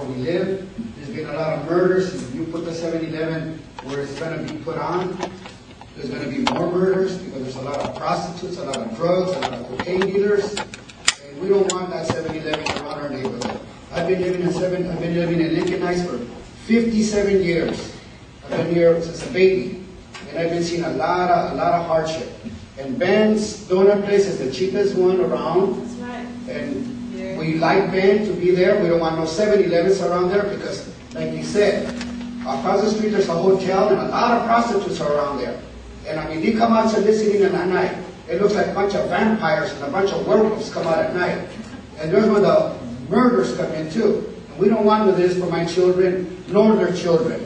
where we live. There's been a lot of murders. If you put the 7-Eleven where it's going to be put on, there's going to be more murders because there's a lot of prostitutes, a lot of drugs, a lot of cocaine dealers. And we don't want that 7-Eleven around our neighborhood. I've been living in Lincoln Heights for 57 years. I've been here since a baby. And I've been seeing a lot of hardship. And Ben's Donut Place is the cheapest one around. That's right. And we like Ben to be there. We don't want no 7-Elevens around there because, like he said, across the street there's a hotel and a lot of prostitutes are around there. And I mean, they come out soliciting at night. It looks like a bunch of vampires and a bunch of werewolves come out at night. And there's where the murders come in too. And we don't want this for my children nor their children.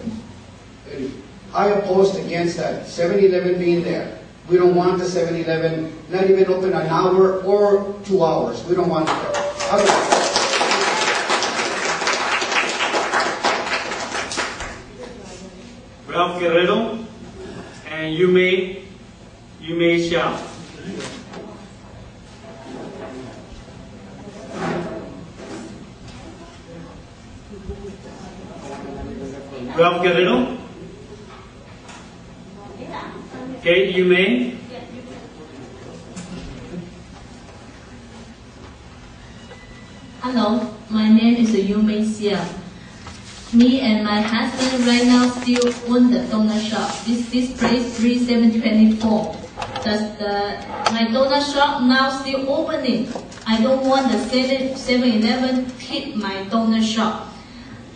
And I opposed against that 7-Eleven being there. We don't want the 7-Eleven not even open an hour or 2 hours. We don't want it there. Ralph Guerrero, and you may shout. Ralph Guerrero. Okay, you may. Hello, my name is Yumei Xia. Me and my husband right now still own the donut shop. This place 3724. My donut shop now still opening. I don't want the 7-Eleven tip my donut shop.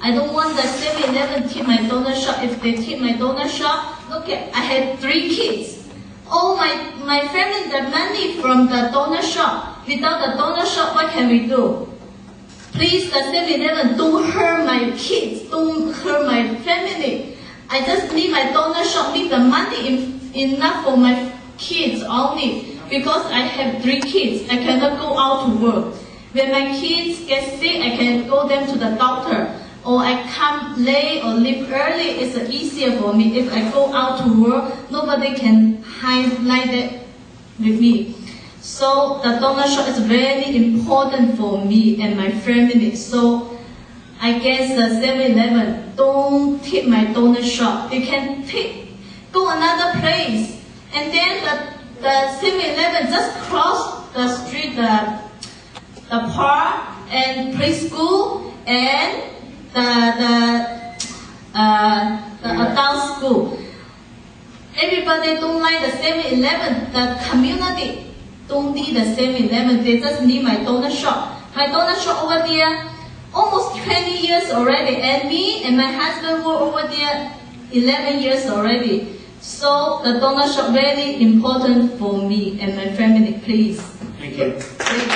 I don't want the 7-Eleven tip my donut shop. If they tip my donut shop, look at, I have 3 kids. All my family, the money from the donut shop. Without the donut shop, what can we do? Please, the 7-Eleven, don't hurt my kids, don't hurt my family. I just need my donut shop, need the money enough for my kids only. Because I have 3 kids, I cannot go out to work. When my kids get sick, I can go them to the doctor. Or I come late or leave early, it's easier for me. If I go out to work, nobody can hide like that with me. So the donut shop is very important for me and my family. So I guess the 7-Eleven don't tip my donut shop. You can go another place. And then the 7-Eleven just cross the street, the park and preschool and the adult school. Everybody don't like the 7-Eleven. The community don't need the 7-Eleven. They just need my donut shop. My donut shop over there almost 20 years already. And me and my husband were over there 11 years already. So the donut shop very important for me and my family, please. Thank you. Please.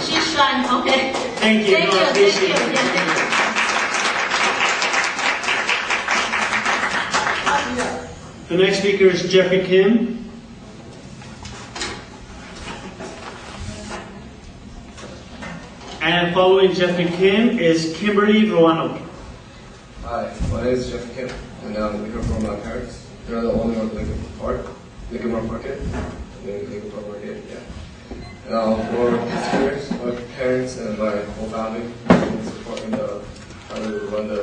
She's shy, okay. Thank you. Thank you. Appreciate it. The next speaker is Jeffrey Kim. And following Jeffrey Kim is Kimberly Roanoke. Hi, my name is Jeffrey Kim, and I'm here from my parents. They're the owner of Lincoln Park Market. Lincoln Park Market, yeah. And for 6 years, my parents and my whole family have been supporting how to run the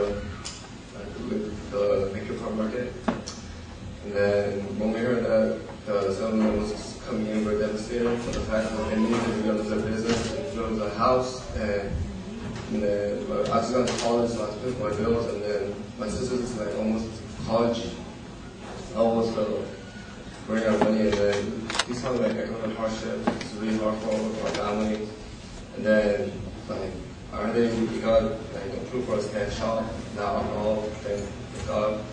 Lincoln Park Market. And then when we heard that the 7-Eleven was coming in, we were devastated for the fact that they needed to build their business and build a house. And then I just got to college, so I paid my bills, and then my sister's like almost college. I was bring our money, and then we saw like economic hardship. It's really hard for our family. And then we got approved for a scan shop, now alcohol, thank God.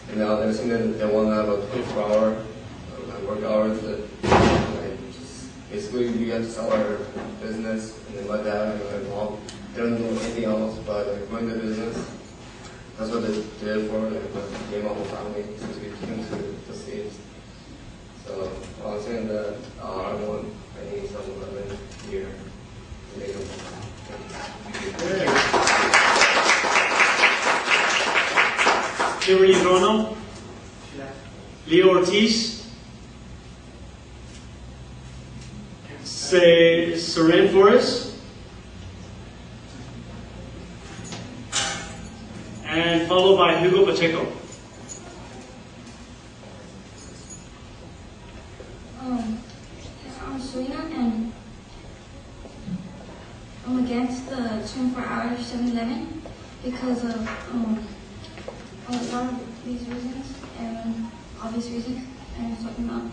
And now they're saying that they want to have a 24-hour work hours that basically we have to sell our business, and then my dad and my mom, they don't do anything else but run the business. That's what they did for the game of the family since we came to the States. So I was saying that I need some 7-Eleven here. Kimberly Rono, Leo Ortiz, Seren Flores, and followed by Hugo Pacheco. I'm Serena, and I'm against the 24-hour 7-Eleven because of a lot of these reasons and obvious reasons I'm talking about.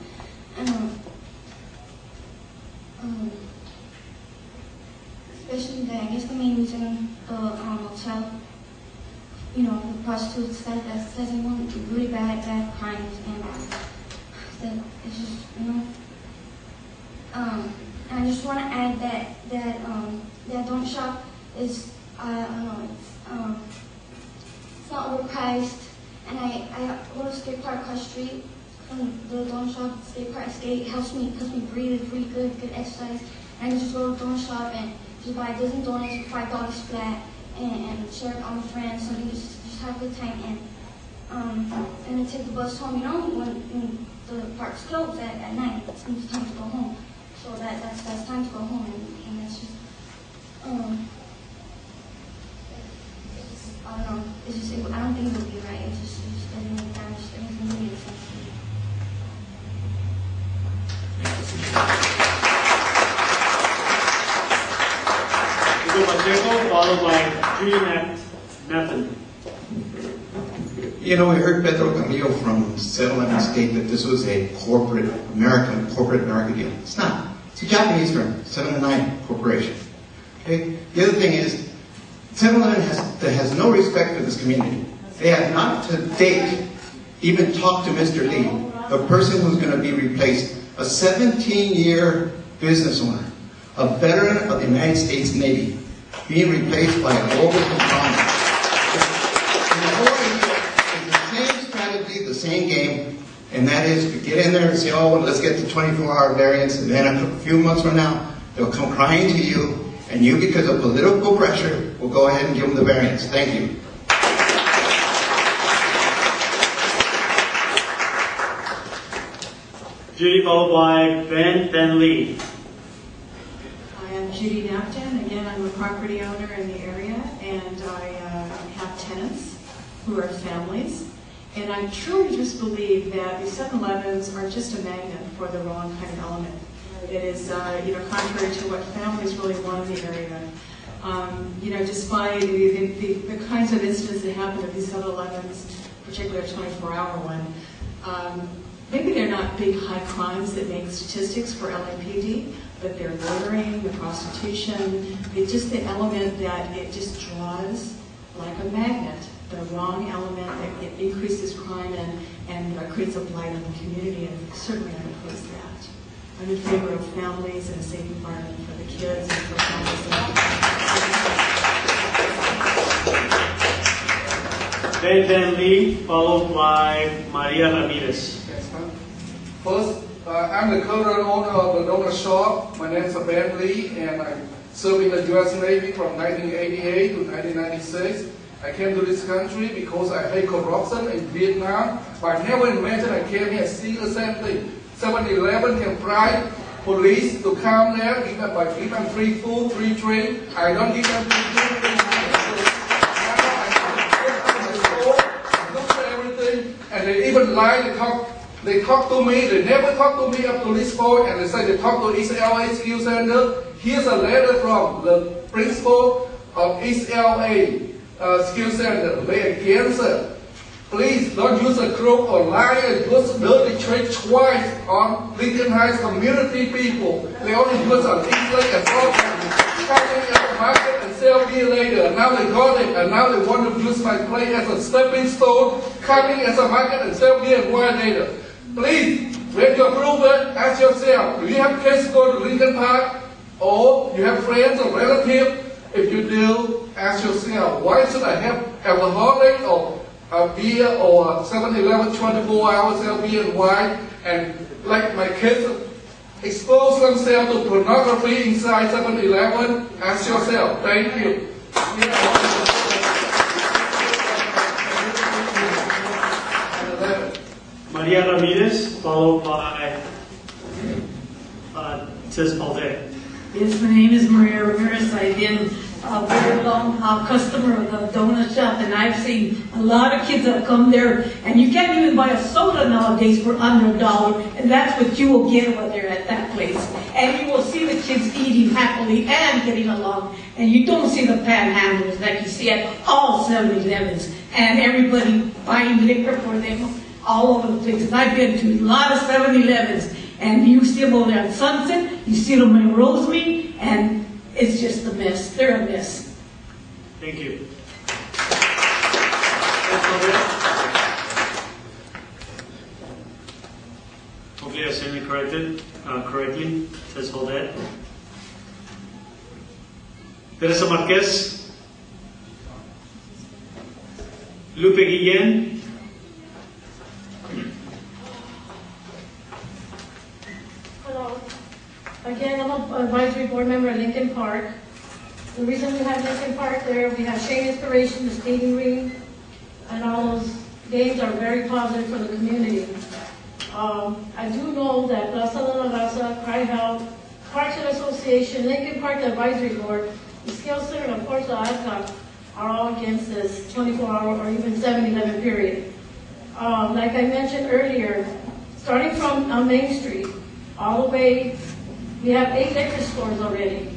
And especially I guess the main reason the hotel, you know, the prostitutes that says they want really bad crimes, and that it's just, you know. I just want to add that Don't Shop is, I don't know, it's not overpriced, and I go to skate park across the street from the Don't Shop skate park. Skate helps me breathe. It's really good exercise. And I just go to Don't Shop and just buy a dozen donuts for $5 flat and share it on my friends. So we just have a good time, and then take the bus home. You know, when the park's closed at night, it's time to go home. So that's time to go home, and that's just, I don't know, it's just, I don't think it would be right. It just doesn't make sense. It doesn't really make sense to me. Hugo Pacheco, followed by Judy Nathan. You know, we heard Pedro Camillo from 7-Eleven state that this was a corporate America deal. It's not. It's a Japanese firm, 7 & Corporation. Okay? The other thing is, 7-Eleven has no respect for this community. They have not to date even talked to Mr. Lee, the person who's going to be replaced, a 17-year business owner, a veteran of the United States Navy, being replaced by a global conglomerate. The same game, and that is to get in there and say, oh, well, let's get the 24-hour variance, and then a few months from now, they'll come crying to you, and you, because of political pressure, will go ahead and give them the variance. Thank you. Judy, followed by Ben Lee. Hi, I'm Judy Napton. Again, I'm a property owner in the area, and I have tenants who are families. And I truly just believe that the 7-Elevens are just a magnet for the wrong kind of element. It is, contrary to what families really want in the area. Despite the kinds of incidents that happen at these 7-Elevens, particularly a 24-hour one, maybe they're not big high crimes that make statistics for LAPD, but they're loitering, the prostitution, it's just the element that it just draws like a magnet. The wrong element that it increases crime and creates a blight on the community, and certainly I'm opposed to that. I'm in favor of families and a safe environment for the kids and for families. Ben Lee, followed by Maria Ramirez. First, I'm the current owner of the donut shop. My name is Ben Lee, and I served in the U.S. Navy from 1988 to 1996. I came to this country because I hate corruption in Vietnam. But I never imagined I came here and see the same thing. 7-Eleven can bribe police to come there, give them free food, free drink. I don't give them free drink. I look for everything, and they even lie. They talk to me. They never talk to me up to this point, and they say they talk to East LA Skill Center. Here's a letter from the principal of East LA. Skill Center, they against it. Please don't use a crook or lie and use dirty trick twice on Lincoln Heights community people. They only use on Eatlake and coming at the market and sell beer later. And now they got it, and now they want to use my place as a stepping stone, coming as a market and sell beer and wine later. Please, when you approve it, ask yourself, do you have kids to go to Lincoln Park? Or you have friends or relatives? If you do, ask yourself, why should I have alcoholic or a beer or 7-Eleven 24 hours sell beer and wine, and like my kids expose themselves to pornography inside 7-Eleven? Ask yourself. Thank you. Maria Ramirez, followed by Tiz Palde. Yes, my name is Maria Ramirez. I've been a very long customer of the donut shop, and I've seen a lot of kids that come there, and you can't even buy a soda nowadays for under $1, and that's what you will get over there at that place. And you will see the kids eating happily and getting along, and you don't see the panhandlers like you see at all 7-Elevens, and everybody buying liquor for them all over the place. And I've been to a lot of 7-Elevens, and you see them over there on Sunset, you see them in Rosemary, and it's just a mess. They're a mess. Thank you. Hopefully I said it correctly. Tiz Palde. Teresa Marquez. Lupe Guillén. Hello. Again, I'm an advisory board member at Lincoln Park. The reason we have Lincoln Park there, we have Shane Inspiration, the skating ring, and all those games are very positive for the community. I do know that Plaza de la Raza, Cry Help, Parks and Association, Lincoln Park Advisory Board, the Skills Center, and of course the ICOP are all against this 24-hour or even 7-Eleven period. Like I mentioned earlier, starting from Main Street, all the way, we have 8 liquor stores already.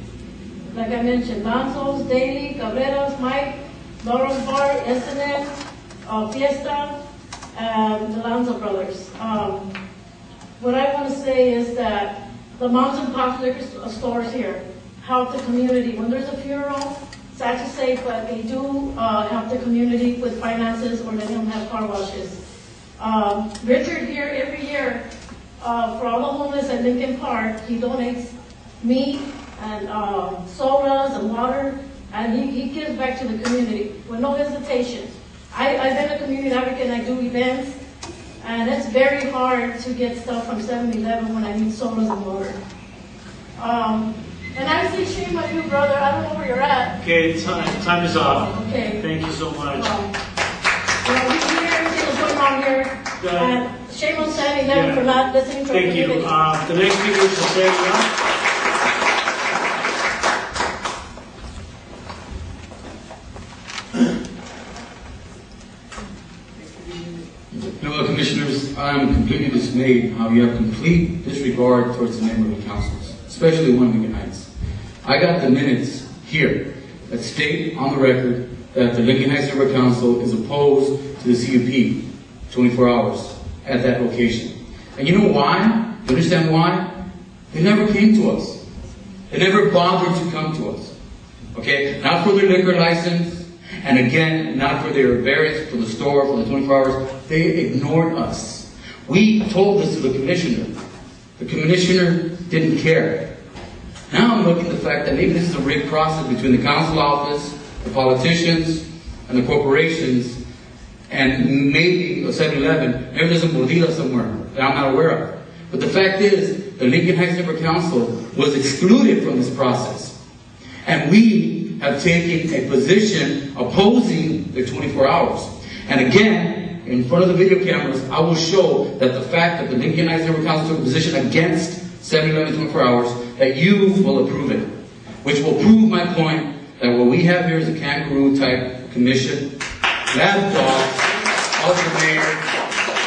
Like I mentioned, Lanzo's, Daily, Cabrera's, Mike, Laurel's Bar, S&M, Fiesta, and the Lanzo Brothers. What I want to say is that the moms and pop liquor stores here help the community. When there's a funeral, sad to say, but they do help the community with finances, or they don't have car washes. Richard here every year, for all the homeless at Lincoln Park, he donates meat and sodas and water, and he gives back to the community with no hesitation. I've been a community advocate and I do events, and it's very hard to get stuff from 7-Eleven when I need sodas and water. And I see Shane, my new brother, I don't know where you're at. Okay, time is up. Okay. Thank you so much. We hear everything that's going on here, and shame on 7-Eleven for not listening to our Thank you. community. The next speaker is Jose Young. Fellow Commissioners, I am completely dismayed how you have complete disregard towards the neighborhood councils, especially one Lincoln Heights. I got the minutes here that state on the record that the Lincoln Heights Neighborhood Council is opposed to the CUP 24 hours at that location. And you know why? You understand why? They never came to us. They never bothered to come to us. Okay? Not for their liquor license, and again, not for their variance for the store for the 24 hours. They ignored us. We told this to the commissioner. The commissioner didn't care. Now I'm looking at the fact that maybe this is a rigged process between the council office, the politicians, and the corporations, and maybe a 7-Eleven. Maybe there's a mordida somewhere that I'm not aware of. But the fact is, the Lincoln Heights Neighborhood Council was excluded from this process. And we have taken a position opposing the 24 hours. And again, in front of the video cameras, I will show that the fact that the Lincoln Heights Neighborhood Council took a position against 7-Eleven 24 hours, that you will approve it. Which will prove my point that what we have here is a kangaroo type commission, lapdogs of the mayor,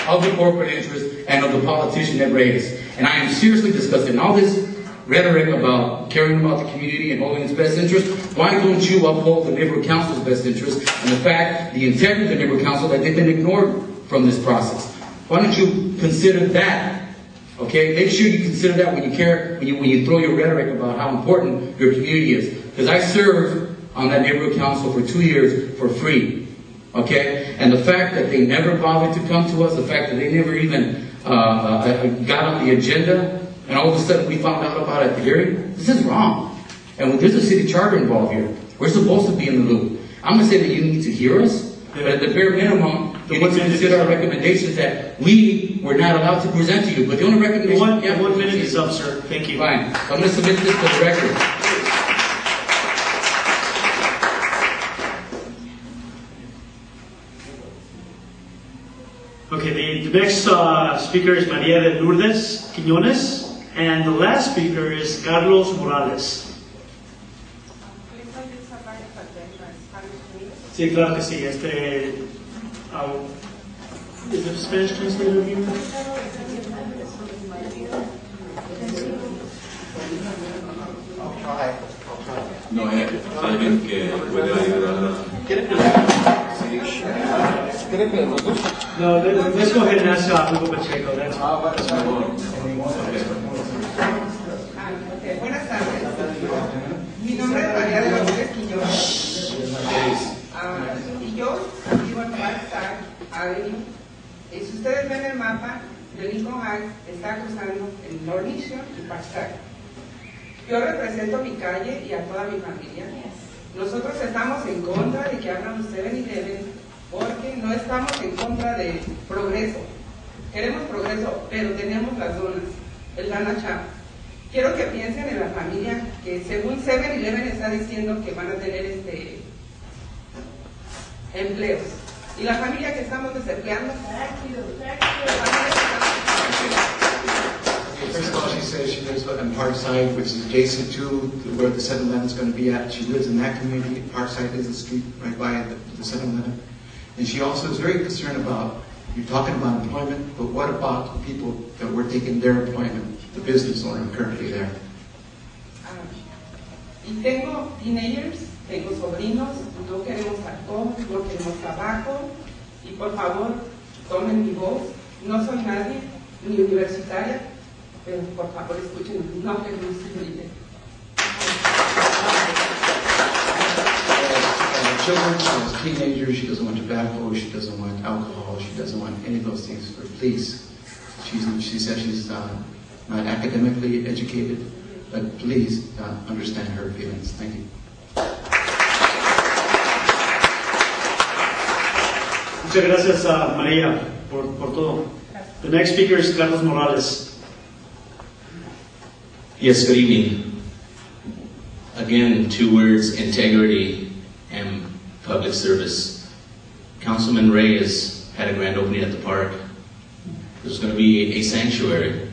of the corporate interest, and of the politician that raised. And I am seriously disgusted. All this rhetoric about caring about the community and holding its best interest, why don't you uphold the neighborhood council's best interest and the fact, the integrity of the neighborhood council, that they've been ignored from this process? Why don't you consider that? Okay, make sure you consider that when you care, when you throw your rhetoric about how important your community is. Because I served on that neighborhood council for 2 years for free. Okay, and the fact that they never bothered to come to us, the fact that they never even got on the agenda, and all of a sudden we found out about it at the hearing, this is wrong. And there's a city charter involved here. We're supposed to be in the loop. I'm going to say that you need to hear us, but at the bare minimum, you need to consider our recommendations that we were not allowed to present to you. But the only recommendation... 1 minute is up, sir. Thank you. Fine. So I'm going to submit this to the record. Okay, the next speaker is Maria de Lourdes Quiñones, and the last speaker is Carlos Morales. Sí, claro que sí. Is the Spanish translator here? I'll try. No hay alguien que pueda ayudar. No, let's go ahead and ask Hugo Pacheco. That's Buenas tardes. Mi nombre es María de Lourdes Quiñones. Y yo vivo en Parkside Avenue. Y si ustedes ven el mapa, de Lincoln Heights está cruzando el North Mission y Parkside. Yo represento mi calle y a toda mi familia. Nosotros estamos en contra de que abran un 7-Eleven porque no estamos en contra de progreso. Queremos progreso, pero tenemos las donas, el Dana Chap. Quiero que piensen en la familia que según 7-Eleven está diciendo que van a tener empleos. Y la familia que estamos desempleando. First of all, she says she lives in Parkside, which is adjacent to where the 7-Eleven is going to be at. She lives in that community. Parkside is the street right by the 7-Eleven. And she also is very concerned about, you're talking about employment, but what about the people that were taking their employment, the business owner currently there? Y tengo teenagers, tengo sobrinos, no queremos alcohol, no queremos tabaco, y por favor, tomen mi voz. No soy nadie, ni universitaria, pero por favor escuchen, no queremos libre. Children, she has teenagers, she doesn't want tobacco, she doesn't want alcohol, she doesn't want any of those things. Please, she says she's not academically educated, but please understand her feelings. Thank you. Muchas gracias, María, por todo. The next speaker is Carlos Morales. Yes, good evening. Again, two words, integrity and public service. Councilman Reyes had a grand opening at the park. There's going to be a sanctuary.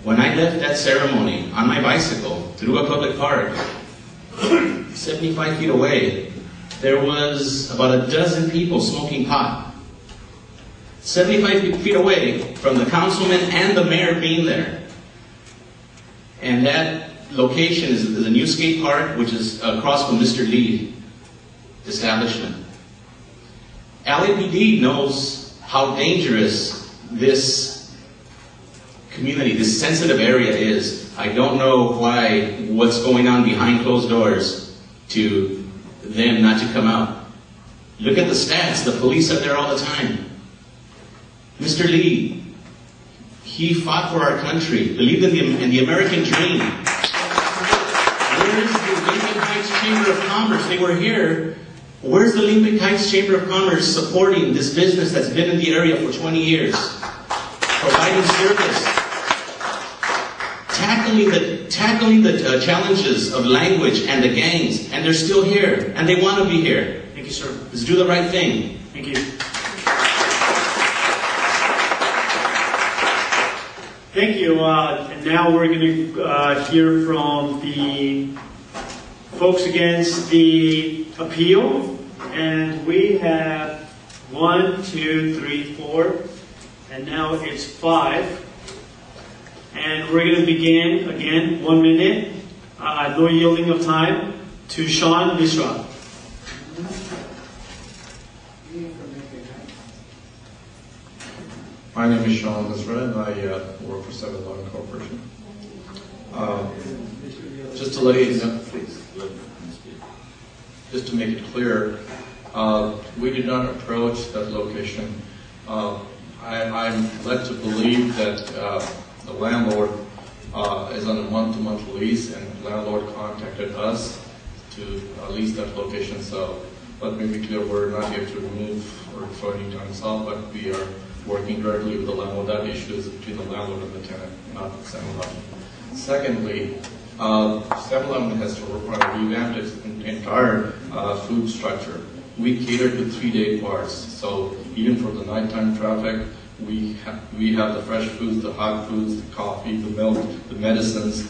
When I left that ceremony on my bicycle through a public park, 75 feet away, there was about a dozen people smoking pot. 75 feet away from the councilman and the mayor being there. And that location is the new skate park, which is across from Mr. Lee establishment. LAPD knows how dangerous this community, this sensitive area is. I don't know what's going on behind closed doors to them not to come out. Look at the stats. The police are there all the time. Mr. Lee, he fought for our country, believed in the American dream. Where's the Lincoln Heights Chamber of Commerce? They were here. Where's the Lincoln Heights Chamber of Commerce supporting this business that's been in the area for 20 years? Providing service. Tackling the challenges of language and the gangs. And they're still here. And they want to be here. Thank you, sir. Let's do the right thing. Thank you. Thank you. And now we're going to hear from the folks against the appeal. And we have 1, 2, 3, 4. And now it's 5. And we're going to begin, again, 1 minute. No yielding of time to Sean Misra. My name is Sean Misra, and I work for 7-Eleven Corporation. Just to let you know, please, just to make it clear, we did not approach that location. I'm led to believe that the landlord is on a month-to-month lease, and the landlord contacted us to lease that location. So let me be clear, we're not here to remove or throw any tenants out, but we are working directly with the landlord. That issue is between the landlord and the tenant, not 7-Eleven. Secondly, 7-Eleven has revamped its entire food structure. We cater to 3-day parts. So even for the nighttime traffic. We have the fresh foods, the hot foods, the coffee, the milk, the medicines,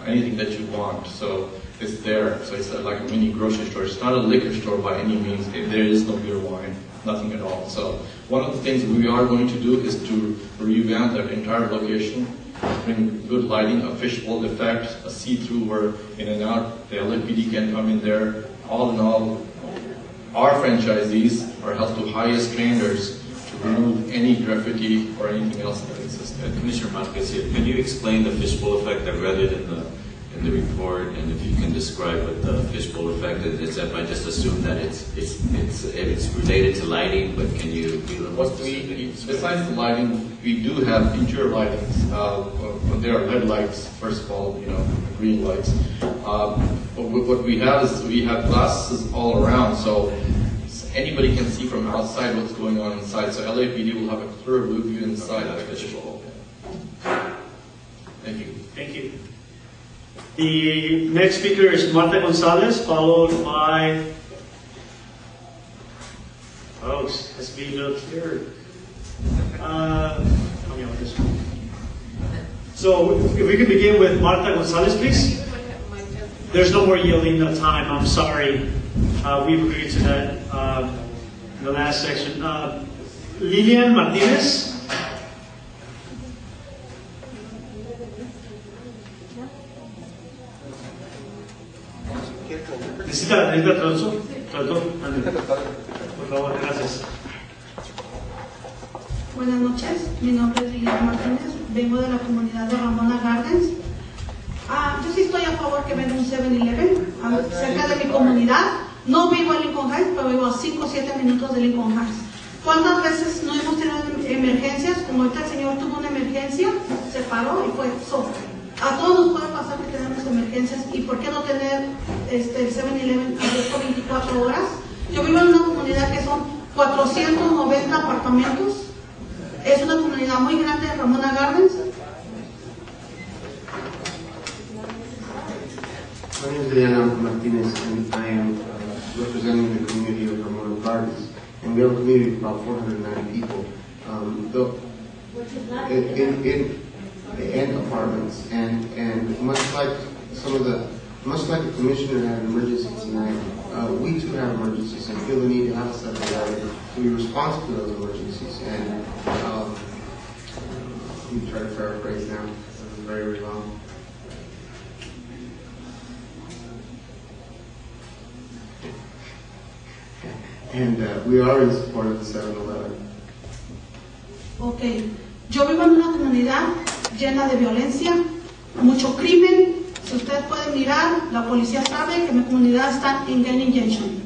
anything that you want. So it's there. So it's like a mini grocery store. It's not a liquor store by any means. There is no beer, wine, nothing at all. So one of the things we are going to do is to revamp that entire location, bring good lighting, a fishbowl effect, a see-through where in and out the LAPD can come in there. All in all, our franchisees are held to highest standards to remove any graffiti or anything else that exists. Commissioner Marquez here. Can you explain the fishbowl effect? I read it in the report, and if you can describe what the fishbowl effect is, I just assume that it's related to lighting, but can you be a little more specific? Besides the lighting, we do have interior lightings. There are LED lights, first of all, green lights. But what we have is we have glasses all around, so anybody can see from outside what's going on inside. So LAPD will have a clear view inside of the fishbowl. Thank you. Thank you. The next speaker is Marta Gonzalez, followed by, let's be a little clearer. Help me out with this one. So if we could begin with Marta Gonzalez, please. There's no more yielding the time, I'm sorry. We've agreed to that in the last section. Lilian Martinez. ¿Necesita traductor? Por favor, gracias. Buenas noches, mi nombre es Lilian Martínez, vengo de la comunidad de Ramona Gardens. Yo sí estoy a favor que venga un 7-Eleven cerca de mi comunidad. No vivo en Lincoln Heights, pero vivo a 5 o 7 minutos de Lincoln Heights. ¿Cuántas veces no hemos tenido emergencias? Como ahorita el señor tuvo una emergencia, se paró y fue a todos nos puede pasar que tenemos emergencias, y ¿por qué no tener el 7-Eleven abierto 24 horas? Yo vivo en una comunidad que son 490 apartamentos. Es una comunidad muy grande de Ramona Gardens. My name is Diana Martinez, and I am representing the community of Ramona Gardens. And we have a community of about 490 people. In apartments, and much like the commissioner had an emergency tonight, we too have emergencies and feel the need to have a 7-Eleven to be responsive to those emergencies. And let me try to paraphrase now, because it's very, very long. And we are in support of the 7-Eleven. Okay. Yo vivo en una comunidad llena de violencia, mucho crimen. Si ustedes pueden mirar, la policía sabe que mi comunidad está en gang engagement.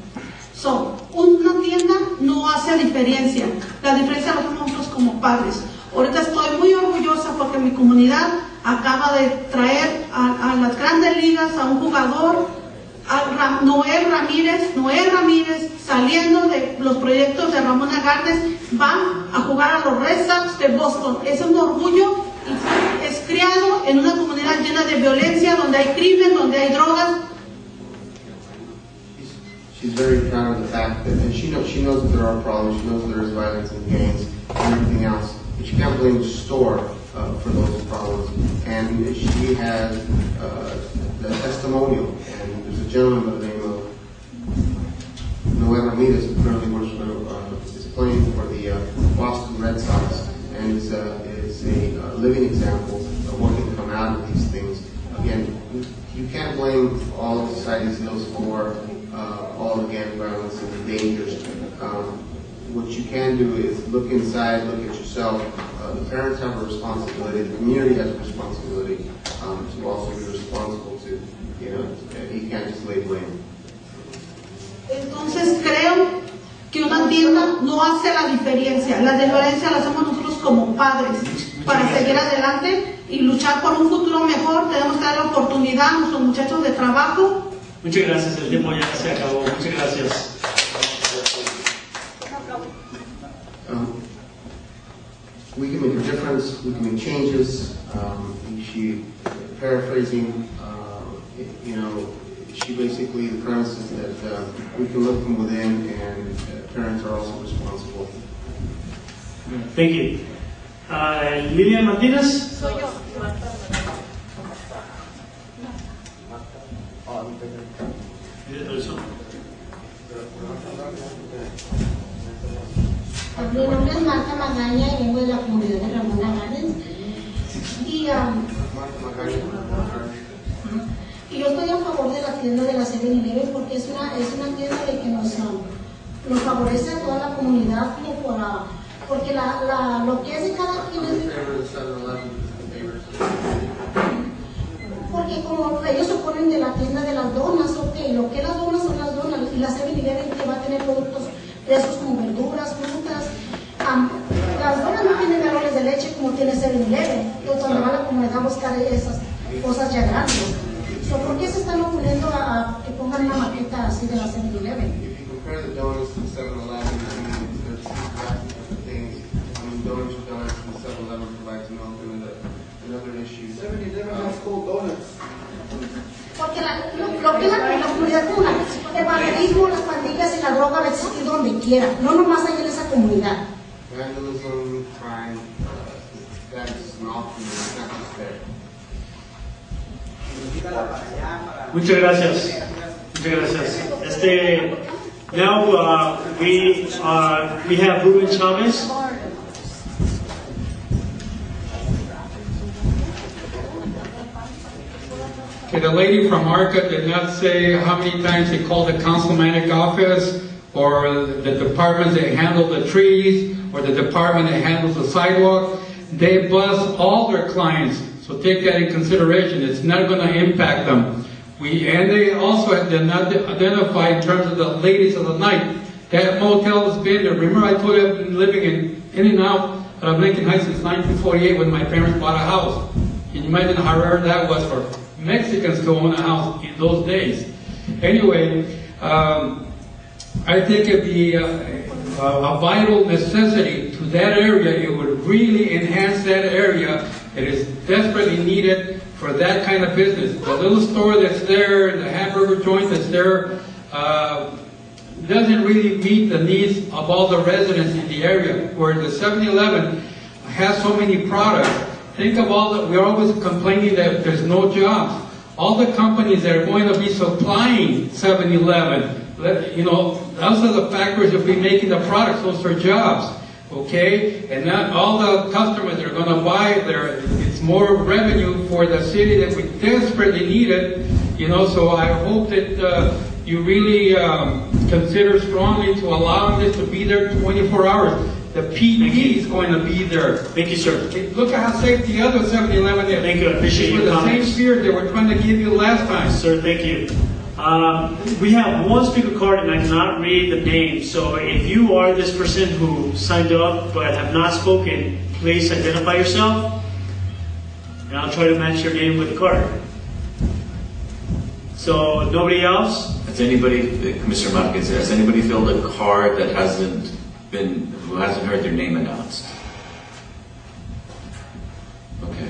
So, una tienda no hace diferencia. La diferencia la hacemos nosotros como padres. Ahorita estoy muy orgullosa porque mi comunidad acaba de traer a las grandes ligas a un jugador, a Noel Ramírez, saliendo de los proyectos de Ramona Gardens, va a jugar a los Red Sox de Boston. Es un orgullo, y es criado en una comunidad llena de violencia, donde hay crimen, donde hay drogas. She's very proud of the fact that, and she knows that there are problems, she knows there is violence and gangs and everything else, but she can't blame the store for those problems. And she has a testimonial, and there's a gentleman by the name of Noel Ramirez who currently works is playing for the Boston Red Sox, and is a living example of what can come out of these things. Again, you can't blame all of society's ills for all the gang violence and the dangers. What you can do is look inside, look at yourself. The parents have a responsibility, the community has a responsibility to also be responsible to, you can't just lay blame. Entonces creo que una tienda no hace la diferencia. La diferencia la hacemos nosotros como padres para seguir adelante y luchar por un futuro mejor. Tenemos que dar la oportunidad a nuestros muchachos de trabajo. Muchas gracias, el tiempo ya se acabó. Muchas gracias. We can make a difference, we can make changes. She, paraphrasing, she basically, the premise is that we can look from within, and parents are also responsible. Thank you. Lilian Martinez? Mi nombre es Marta Magaña y vengo de la comunidad de Ramona Gardens. Y yo estoy a favor de la tienda de la 7-Eleven porque es una tienda de que nos favorece a toda la comunidad porque lo que es de cada quien es porque como ellos se oponen de la tienda de las donas, ok, lo que las donas son las donas y la 7-Eleven que va a tener productos frescos como verduras, frutas. Las donas no tienen galones de leche como tiene 7-Eleven, donde va la comunidad a buscar esas cosas ya grandes. ¿Por qué se están oponiendo a que pongan una maqueta así de la 7-Eleven? If you compare the donuts to 7-Eleven, they're two drastic different things. I mean, donuts are donuts and 7-Eleven provides milk, and another issue. 7-Eleven has cold donuts. Porque lo que la comunidad el vandalismo, las pandillas y la droga va a existir donde quiera, no nomás ahí en esa comunidad. Vandalism, crime, that's an option, it's not just there. Muchas gracias. Muchas gracias. Now we have Ruben Chavez. Okay, the lady from ARCA did not say how many times they called the councilmanic office or the department that handled the trees or the department that handles the sidewalk. They bus all their clients, so take that in consideration. It's not going to impact them. And they also did not identify in terms of the ladies of the night. That motel has been there. Remember I told you I've been living in and out of Lincoln Heights since 1948 when my parents bought a house. Can you imagine how rare that was for Mexicans to own a house in those days? Anyway, I think it'd be a vital necessity to that area. It would really enhance that area. It is desperately needed for that kind of business. The little store that's there, the hamburger joint that's there, doesn't really meet the needs of all the residents in the area. Where the 7-Eleven has so many products. Think of we're always complaining that there's no jobs. All the companies that are going to be supplying 7-Eleven, those are the factories that will be making the products. Those are jobs. Okay? And not all the customers that are going to buy there, it's more revenue for the city that we desperately need it. So I hope that you really consider strongly to allow this to be there 24 hours. The PD is going to be there. Thank you, sir. Look at how safe the other 7-Eleven is. Thank you. I appreciate your comments. The same spirit they were trying to give you last time. Sir, thank you. We have one speaker card and I cannot read the name. So if you are this person who signed up but have not spoken, please identify yourself. And I'll try to match your name with the card. So nobody else? Has anybody, Commissioner Marquez, has anybody filled a card that who hasn't heard their name announced? Okay.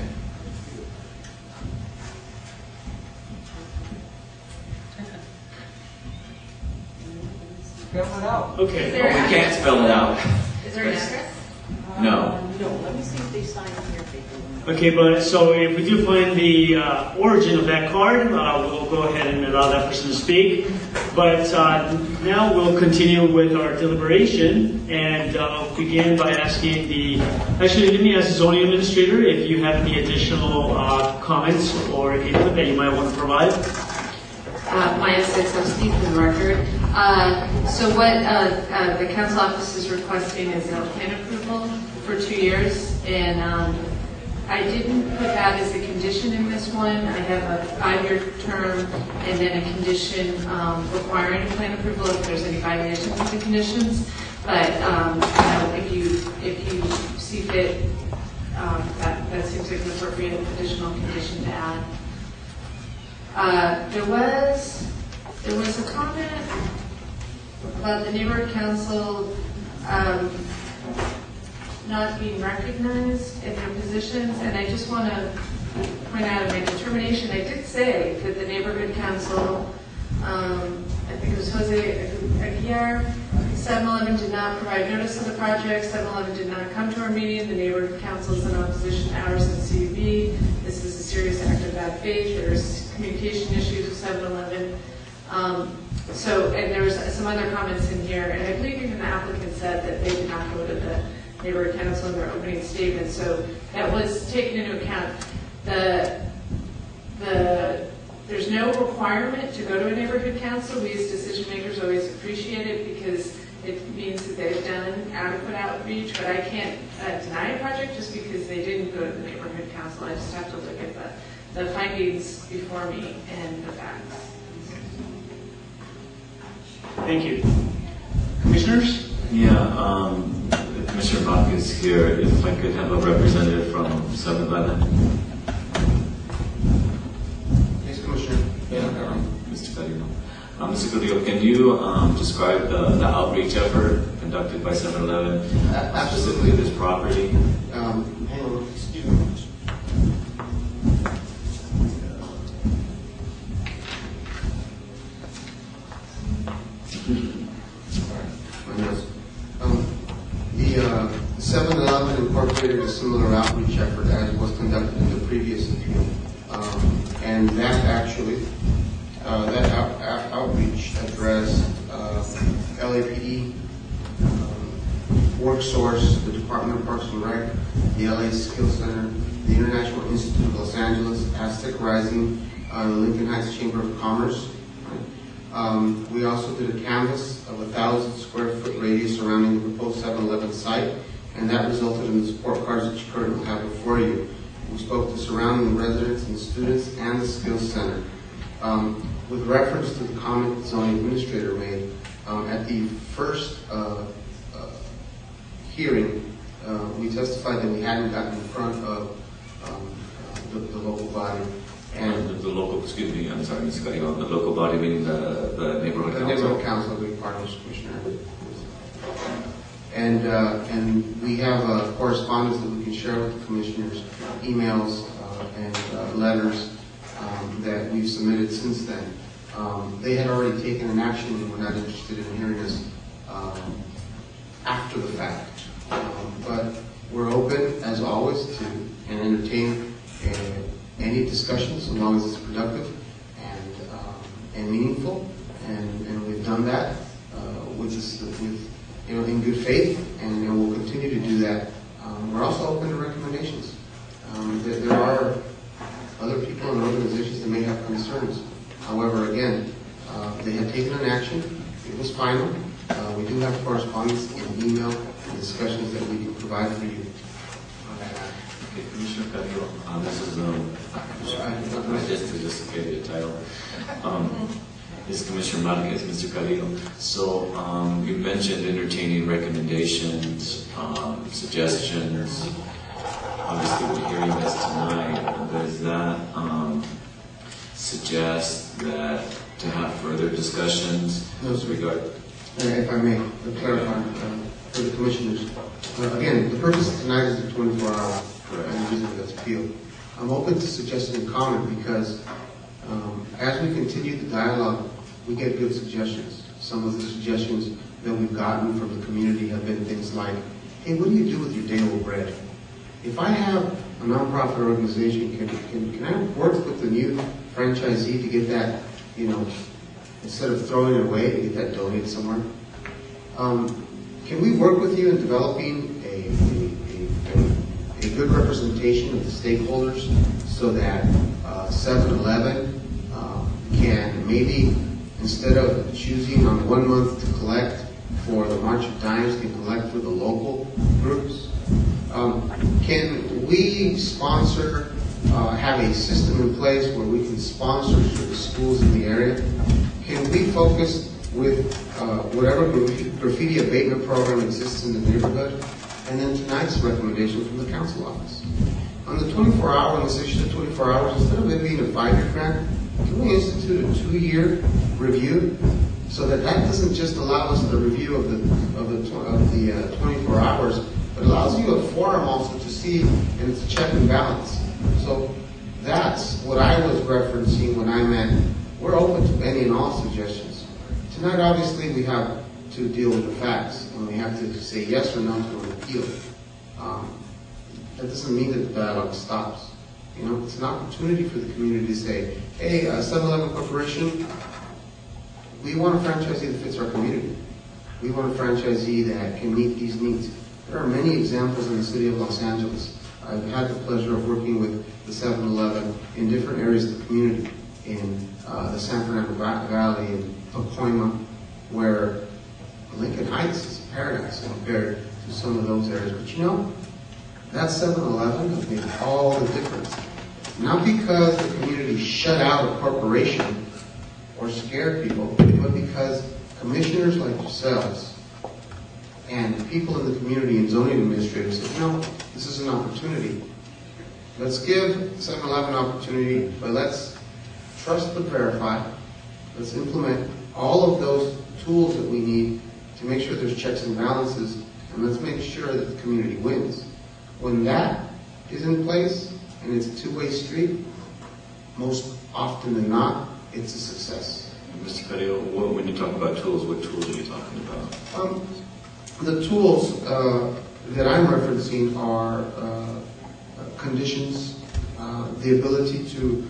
Spell it out. Okay. We can't spell it out. Is there an address? No. No, let me see if they sign up here. Okay, but so if we do find the origin of that card, we'll go ahead and allow that person to speak. But now we'll continue with our deliberation, and I'll begin by asking actually let me ask the zoning administrator if you have any additional comments or input that you might want to provide. Maya Sexowski for the record. So what the council office is requesting is a plan approval for 2 years, and I didn't put that as a condition in this one. I have a 5-year term and then a condition requiring a plan approval if there's any violations of the conditions. But if you see fit, that seems like an appropriate additional condition to add. There was a comment about the neighborhood council not being recognized in their positions, and I just want to point out in my determination, I did say that the neighborhood council, I think it was Jose Aguiar, 7-Eleven did not provide notice of the project. 7-Eleven did not come to our meeting. The neighborhood council is in opposition to ours and CUB. This is a serious act of bad faith. There's communication issues with 7-Eleven. And there was some other comments in here, and I believe even the applicant said that they did not go to the neighborhood council in their opening statement. So that was taken into account. There's no requirement to go to a neighborhood council. We as decision makers always appreciate it because it means that they've done adequate outreach, but I can't deny a project just because they didn't go to the neighborhood council. I just have to look at the findings before me and the facts. Thank you. Commissioners? Yeah, Commissioner Bach is here. If I could have a representative from 7-Eleven. Yes, Commissioner. Yeah, Mr. Carrillo. Mr. Carrillo, can you describe the outreach effort conducted by 7-Eleven, specifically this property? Hang on, excuse me. The 7-Eleven incorporated a similar outreach effort as was conducted in the previous appeal. And that actually, outreach addressed LAPD, WorkSource, the Department of Parks and Rec, the LA Skills Center, the International Institute of Los Angeles, Aztec Rising, the Lincoln Heights Chamber of Commerce. We also did a canvas of 1,000 square foot radius surrounding the proposed 7-Eleven site, and that resulted in the support cards that you currently have before you. We spoke to surrounding residents and students and the Skills Center. With reference to the comment the zoning administrator made, at the first hearing, we testified that we hadn't gotten in front of the local body. And the local, excuse me, I'm sorry, Mr. Carrillo, the local body meaning the neighborhood council? The neighborhood council, the partners, Commissioner. And we have correspondence that we can share with the commissioners, emails and letters that we've submitted since then. They had already taken an action and were not interested in hearing us after the fact. But we're open, as always, to and entertain any discussion, so long as it's productive and meaningful, and we've done that in good faith, and we'll continue to do that. We're also open to recommendations. There are other people and organizations that may have concerns. However, again, they have taken an action. It was final. We do have correspondence in email and discussions that we can provide for you. Commissioner Carrillo, this is just to get the title. This is Commissioner Marquez, Mr. Carrillo. So you mentioned entertaining recommendations, suggestions. Obviously, we're hearing this tonight. Does that suggest that to have further discussions with regard? If I may clarify for the commissioners, again, the purpose of tonight is the 24-hour. And using this appeal. I'm open to suggestion and comment because as we continue the dialogue, we get good suggestions. Some of the suggestions that we've gotten from the community have been things like, hey, what do you do with your day-old bread? If I have a nonprofit organization, can I work with the new franchisee to get that, instead of throwing it away, to get that donated somewhere? Can we work with you in developing a good representation of the stakeholders so that 7-Eleven can maybe, instead of choosing on 1 month to collect for the March of Dimes, can collect for the local groups? Can we sponsor, have a system in place where we can sponsor the schools in the area? Can we focus with whatever graffiti abatement program exists in the neighborhood? And then tonight's recommendation from the council office. On the 24-hour, on this issue of 24 hours, instead of it being a 5-year grant, can we institute a 2-year review so that doesn't just allow us the review of the 24 hours, but allows you a forum also to see, and it's a check and balance. So that's what I was referencing when I meant we're open to any and all suggestions. Tonight, obviously, we have to deal with the facts, and we have to say yes or no to an appeal. That doesn't mean that the dialogue stops. It's an opportunity for the community to say, hey, 7-Eleven Corporation, we want a franchisee that fits our community. We want a franchisee that can meet these needs. There are many examples in the city of Los Angeles. I've had the pleasure of working with the 7-Eleven in different areas of the community, in the San Fernando Valley, in Pacoima, where Lincoln Heights is paradise compared to some of those areas. But that 7-Eleven has made all the difference. Not because the community shut out a corporation or scared people, but because commissioners like yourselves and people in the community and zoning administrators said, this is an opportunity. Let's give 7-Eleven an opportunity, but let's trust but verify. Let's implement all of those tools that we need to make sure there's checks and balances, and let's make sure that the community wins. When that is in place, and it's a two-way street, most often than not, it's a success. Mr. Carrillo, when you talk about tools, what tools are you talking about? The tools that I'm referencing are conditions, the ability to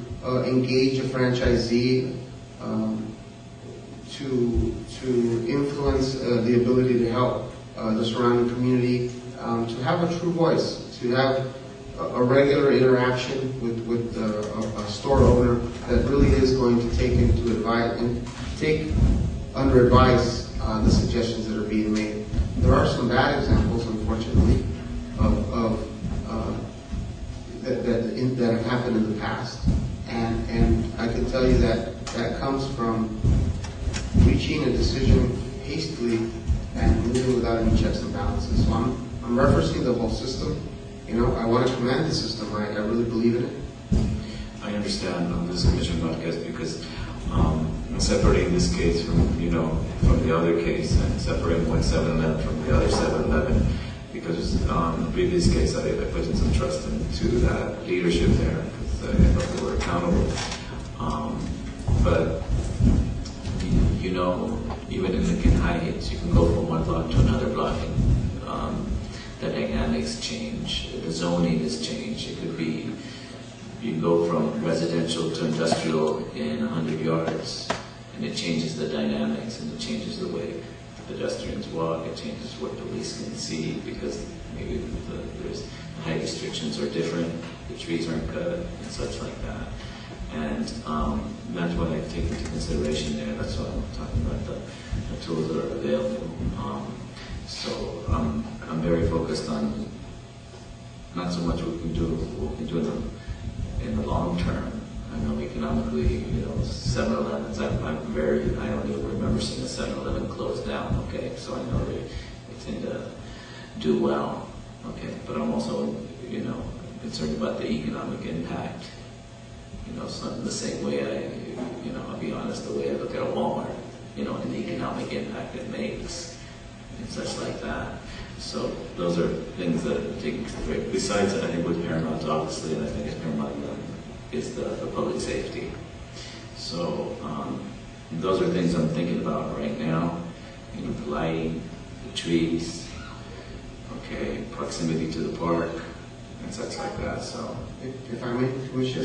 engage a franchisee, to influence the ability to help the surrounding community, to have a true voice, to have a regular interaction with a store owner that really is going to take under advice the suggestions that are being made. There are some bad examples, unfortunately, that have happened in the past, and I can tell you that comes from reaching a decision hastily and moving without any checks and balances. So I'm referencing the whole system. I want to commend the system. I really believe in it. I understand on this commission podcast because separating this case from the other case and separating one 7-Eleven from the other 7-Eleven, because in the previous case I put in some trust into that leadership there because I thought they were accountable. But even in Lincoln Heights, you can go from one block to another block, and the dynamics change, the zoning has changed. It could be you can go from residential to industrial in 100 yards, and it changes the dynamics and it changes the way pedestrians walk. It changes what police can see because maybe the height restrictions are different, the trees aren't cut, and such like that. And that's what I take into consideration there. That's why I'm talking about the tools that are available. So I'm very focused on not so much what we can do in the long term. I know economically, 7-Elevens, I don't even remember seeing a 7-Eleven close down, okay? So I know they tend to do well, okay? But I'm also, concerned about the economic impact. It's not the same way I'll be honest, the way I look at a Walmart, and the economic impact it makes and such like that. So those are things that are taken consideration. Besides, I think with Paramount, obviously, and I think it's Paramount is the public safety. So those are things I'm thinking about right now. The lighting, the trees, okay, proximity to the park, and such like that. So, if I may, Commissioner,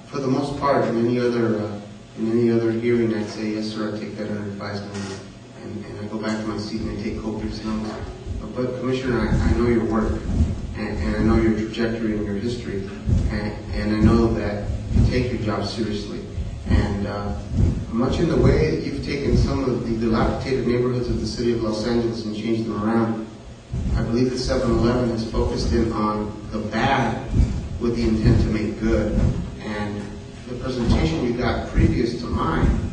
for the most part, in any other hearing, I'd say yes, sir. I take that under advisement, and I go back to my seat and I take copious notes. But Commissioner, I know your work, and I know your trajectory and your history, and I know that you take your job seriously. And much in the way that you've taken some of the dilapidated neighborhoods of the city of Los Angeles and changed them around, I believe that 7-Eleven has focused in on the bad with the intent to make good. And the presentation you got previous to mine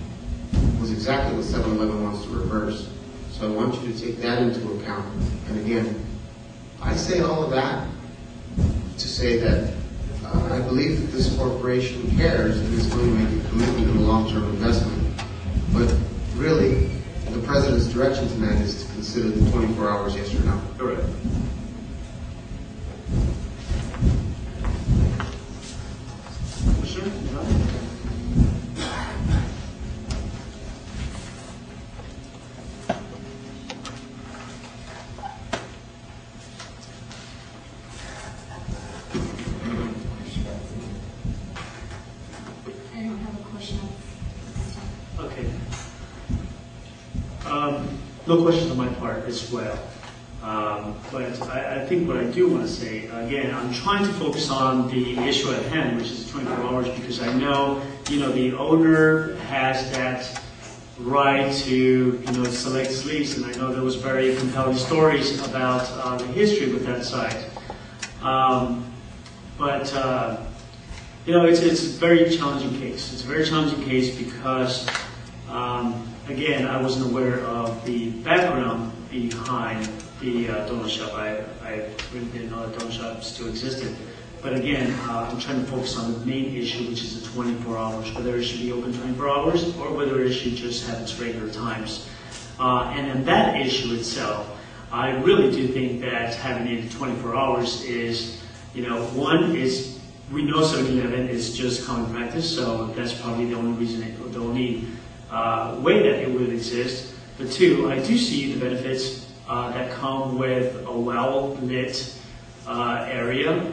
was exactly what 7-Eleven wants to reverse. So I want you to take that into account. And again, I say all of that to say that I believe that this corporation cares and is going to make a commitment and a long-term investment. But really, the President's direction tonight is to consider the 24 hours yes or no. Correct. no questions on my part as well. But I think what I do want to say, again, I'm trying to focus on the issue at hand, which is 24 hours, because I know, the owner has that right to, select its lease, and I know there was very compelling stories about the history with that site. It's a very challenging case. It's a very challenging case because, again, I wasn't aware of the background behind the donut shop. I really didn't know that donut shop still existed. But again, I'm trying to focus on the main issue, which is the 24 hours, whether it should be open 24 hours or whether it should just have its regular times. And in that issue itself, I really do think that having it 24 hours is, one is, we know 7-Eleven is just common practice, so that's probably the only reason, the only way that it would exist. But two, I do see the benefits that come with a well-lit area.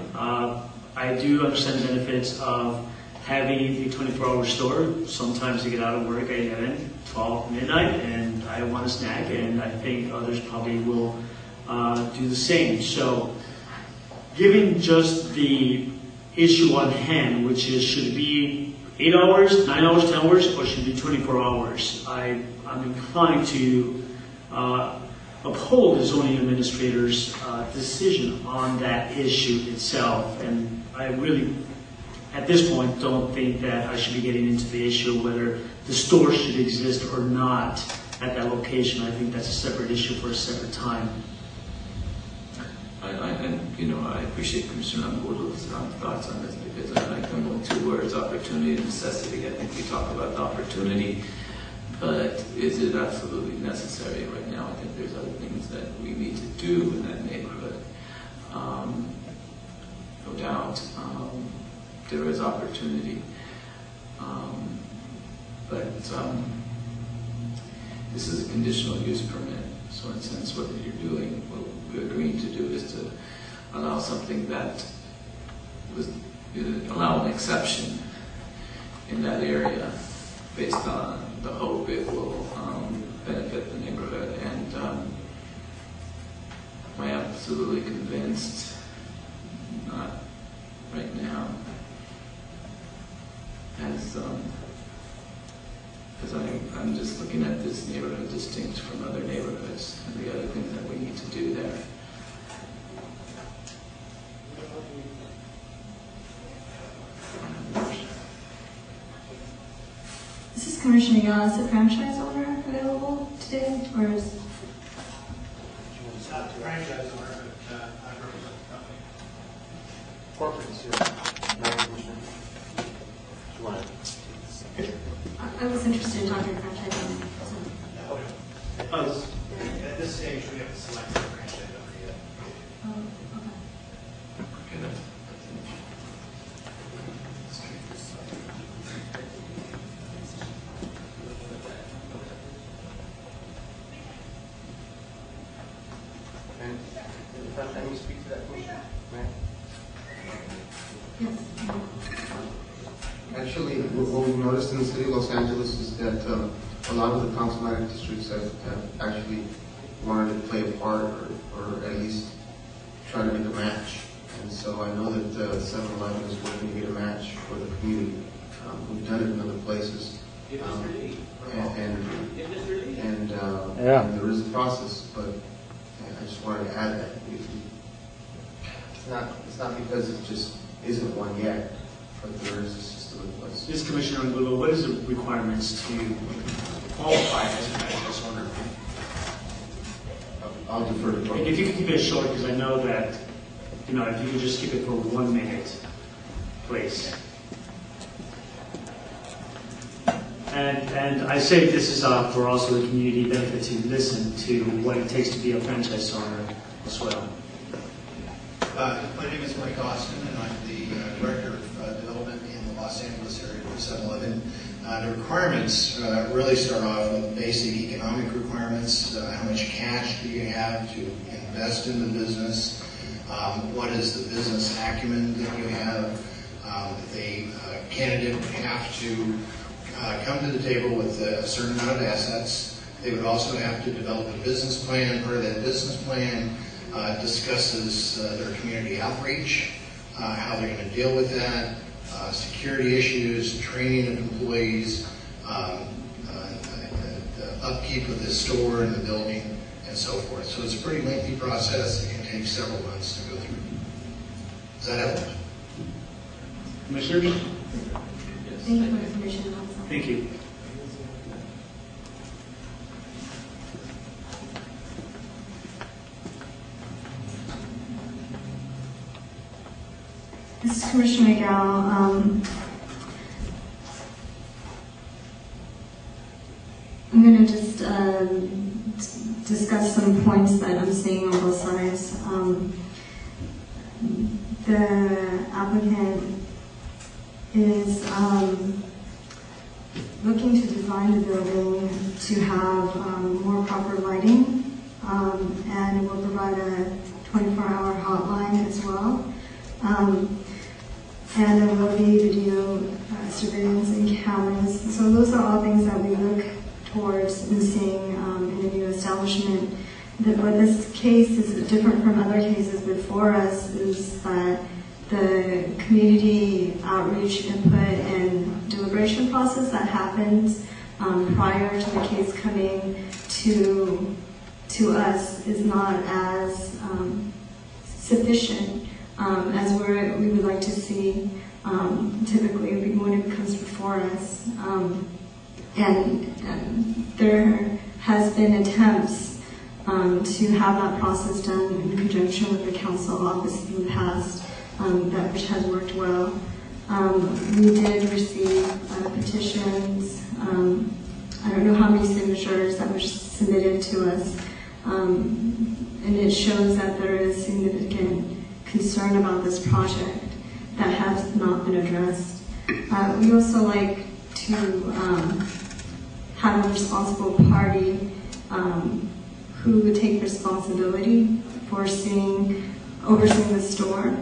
I do understand the benefits of having a 24-hour store. Sometimes I get out of work at 11, 12, midnight, and I want a snack, and I think others probably will do the same. So, given just the issue on hand, which is should it be 8 hours, 9 hours, 10 hours, or should it be 24 hours, I'm inclined to uphold the zoning administrator's decision on that issue itself. And I really, at this point, don't think that I should be getting into the issue whether the store should exist or not at that location. I think that's a separate issue for a separate time. I appreciate Commissioner Angulo's thoughts on this, because I like them with 2 words, opportunity and necessity. I think we talk about the opportunity, but is it absolutely necessary right now? I think there's other things that we need to do in that neighborhood. No doubt, there is opportunity, but this is a conditional use permit. So in a sense, what you're doing, what we're agreeing to do is to allow something that was, allow an exception in that area based on the hope it will benefit the neighborhood. And I'm absolutely convinced, not right now, as I'm just looking at this neighborhood distinct from other neighborhoods and the other things that we need to do there. This is Commissioner Yao. Is the franchise owner available today, or is? It's not the franchise owner, but I represent the company. Corporate's here. Do you want to? I was interested in talking to franchise owner. At this stage, we haven't selected a franchise owner yet. And the first time you speak to that question, right? Yes. Actually, what we've noticed in the city of Los Angeles is that a lot of the councilmatic districts have actually wanted to play a part or at least try to make a match. And so I know that 7-Eleven is working to get a match for the community. We've done it in other places. And there is a process, but I just wanted to add that. It's not because it just isn't one yet, but there is a system in place. Yes, Commissioner Angulo, what is the requirements to qualify as a franchise owner? I'll defer to And if you could keep it short, because I know that, if you could just keep it for 1 minute, please. And I say this is for also the community benefit to listen to what it takes to be a franchise owner as well. My name is Mike Austin, and I'm the Director of Development in the Los Angeles area for 7-Eleven. The requirements really start off with basic economic requirements. How much cash do you have to invest in the business? What is the business acumen that you have? The candidate would have to come to the table with a certain amount of assets. They would also have to develop a business plan. Part of that business plan discusses their community outreach, how they're going to deal with that, security issues, training of employees, upkeep of the store and the building, and so forth. So it's a pretty lengthy process. It can take several months to go through. Does that help? Commissioners? Thank you for the information. Thank you. This is Commissioner Miguel. I'm going to just discuss some points that I'm seeing on both sides. The applicant is looking to design the building to have more proper lighting, and it will provide a 24-hour hotline as well. And there will be video surveillance and cameras. So those are all things that we look towards in seeing in a new establishment. What this case is different from other cases before us is that the community outreach input and deliberation process that happens prior to the case coming to us is not as sufficient as we would like to see typically when it comes before us. And there has been attempts to have that process done in conjunction with the council office in the past, which has worked well. We did receive petitions. I don't know how many signatures that were submitted to us, and it shows that there is significant concern about this project that has not been addressed. We also like to have a responsible party who would take responsibility for overseeing the store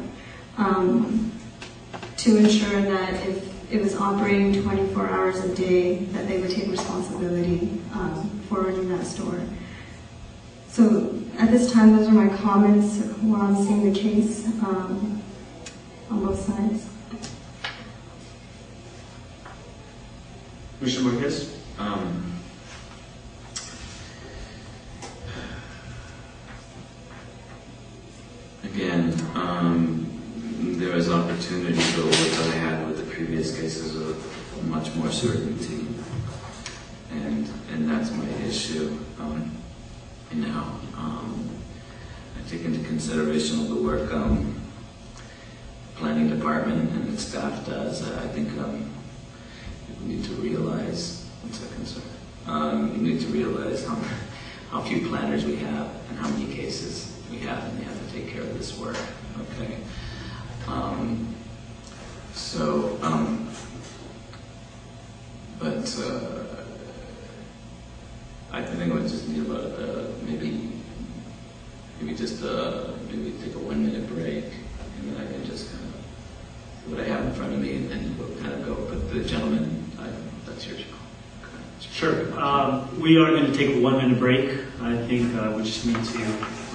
to ensure that if it was operating 24 hours a day, that they would take responsibility for running that store. So at this time, those are my comments while I'm seeing the case on both sides. Commissioner Marquez? Again, there is opportunity to go with what I had with the previous cases of much more certainty, and that's my issue. I take into consideration all the work planning department and its staff does. I think we need to realize, one second, sir. We need to realize how few planners we have and how many cases we have, and they have to take care of this work. Okay. I think we just need about maybe take a 1 minute break, and then I can just kind of see what I have in front of me, and then we'll kind of go. But the gentleman, that's your call. Sure. We are going to take a 1 minute break. I think we just need to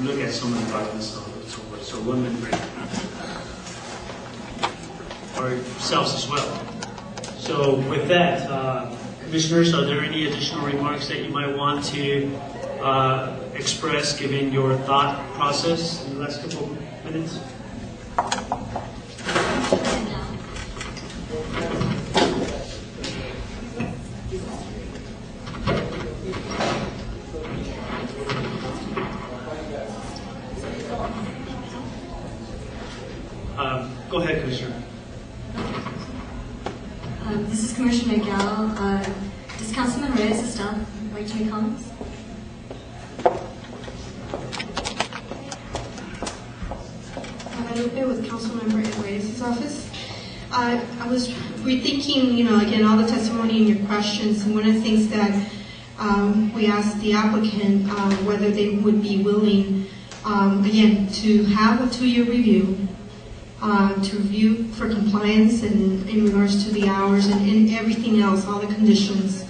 look at some of the documents and so forth. So 1 minute break. Or yourselves as well. So with that, Commissioners, are there any additional remarks that you might want to express, given your thought process in the last couple of minutes? Go ahead, Commissioner. This is Commissioner Miguel. Does Councilman Reyes' staff like to make comments? Guadalupe with Councilmember Reyes' office. I was rethinking, again, all the testimony and your questions, and one of the things that we asked the applicant whether they would be willing, again, to have a 2-year review, to review for compliance and in regards to the hours and everything else, all the conditions.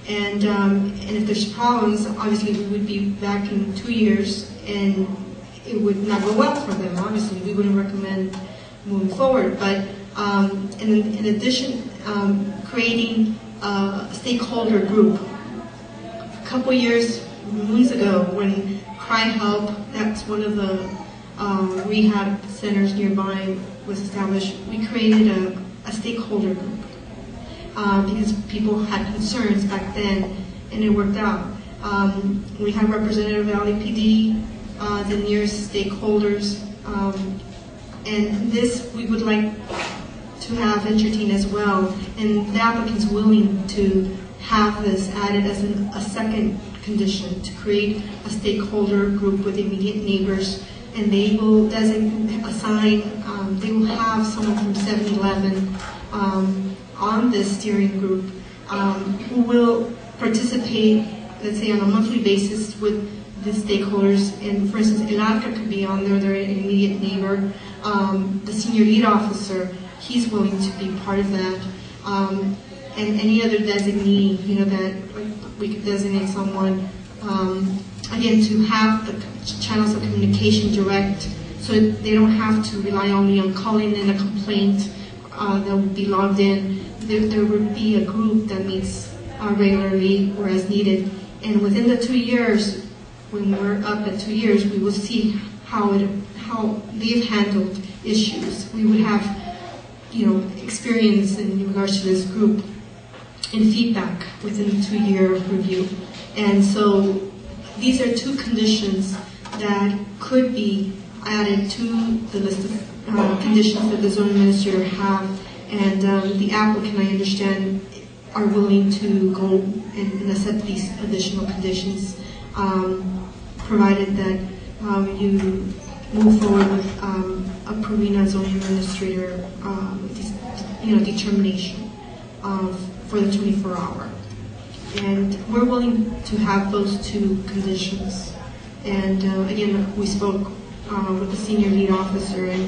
And if there's problems, obviously we would be back in 2 years, and it would not go well for them. Obviously, we wouldn't recommend moving forward. But in addition, creating a stakeholder group. A couple months ago, when Cry Help, that's one of the rehab centers nearby, was established, we created a stakeholder group because people had concerns back then, and it worked out. We had Representative of LAPD, the nearest stakeholders, and this we would like to have entertained as well, and the applicant's willing to have this added as a second condition, to create a stakeholder group with immediate neighbors, and they will assign, they will have someone from 7-Eleven on this steering group who will participate, let's say, on a monthly basis with the stakeholders. And for instance, El Arca could be on there, their immediate neighbor. The senior lead officer, he's willing to be part of that. And any other designee, that we could designate someone, again, to have the channels of communication direct, so they don't have to rely only on calling in a complaint that would be logged in. There would be a group that meets regularly or as needed. And within the 2 years, when we're up at 2 years, we will see how they've handled issues. We would have, experience in regards to this group and feedback within the 2-year review. And so these are 2 conditions that could be added to the list of conditions that the zoning administrator have. And the applicant, I understand, are willing to go and accept these additional conditions, provided that you move forward with approving a zoning administrator determination for the 24-hour. And we're willing to have those 2 conditions. And again, we spoke with the senior lead officer, and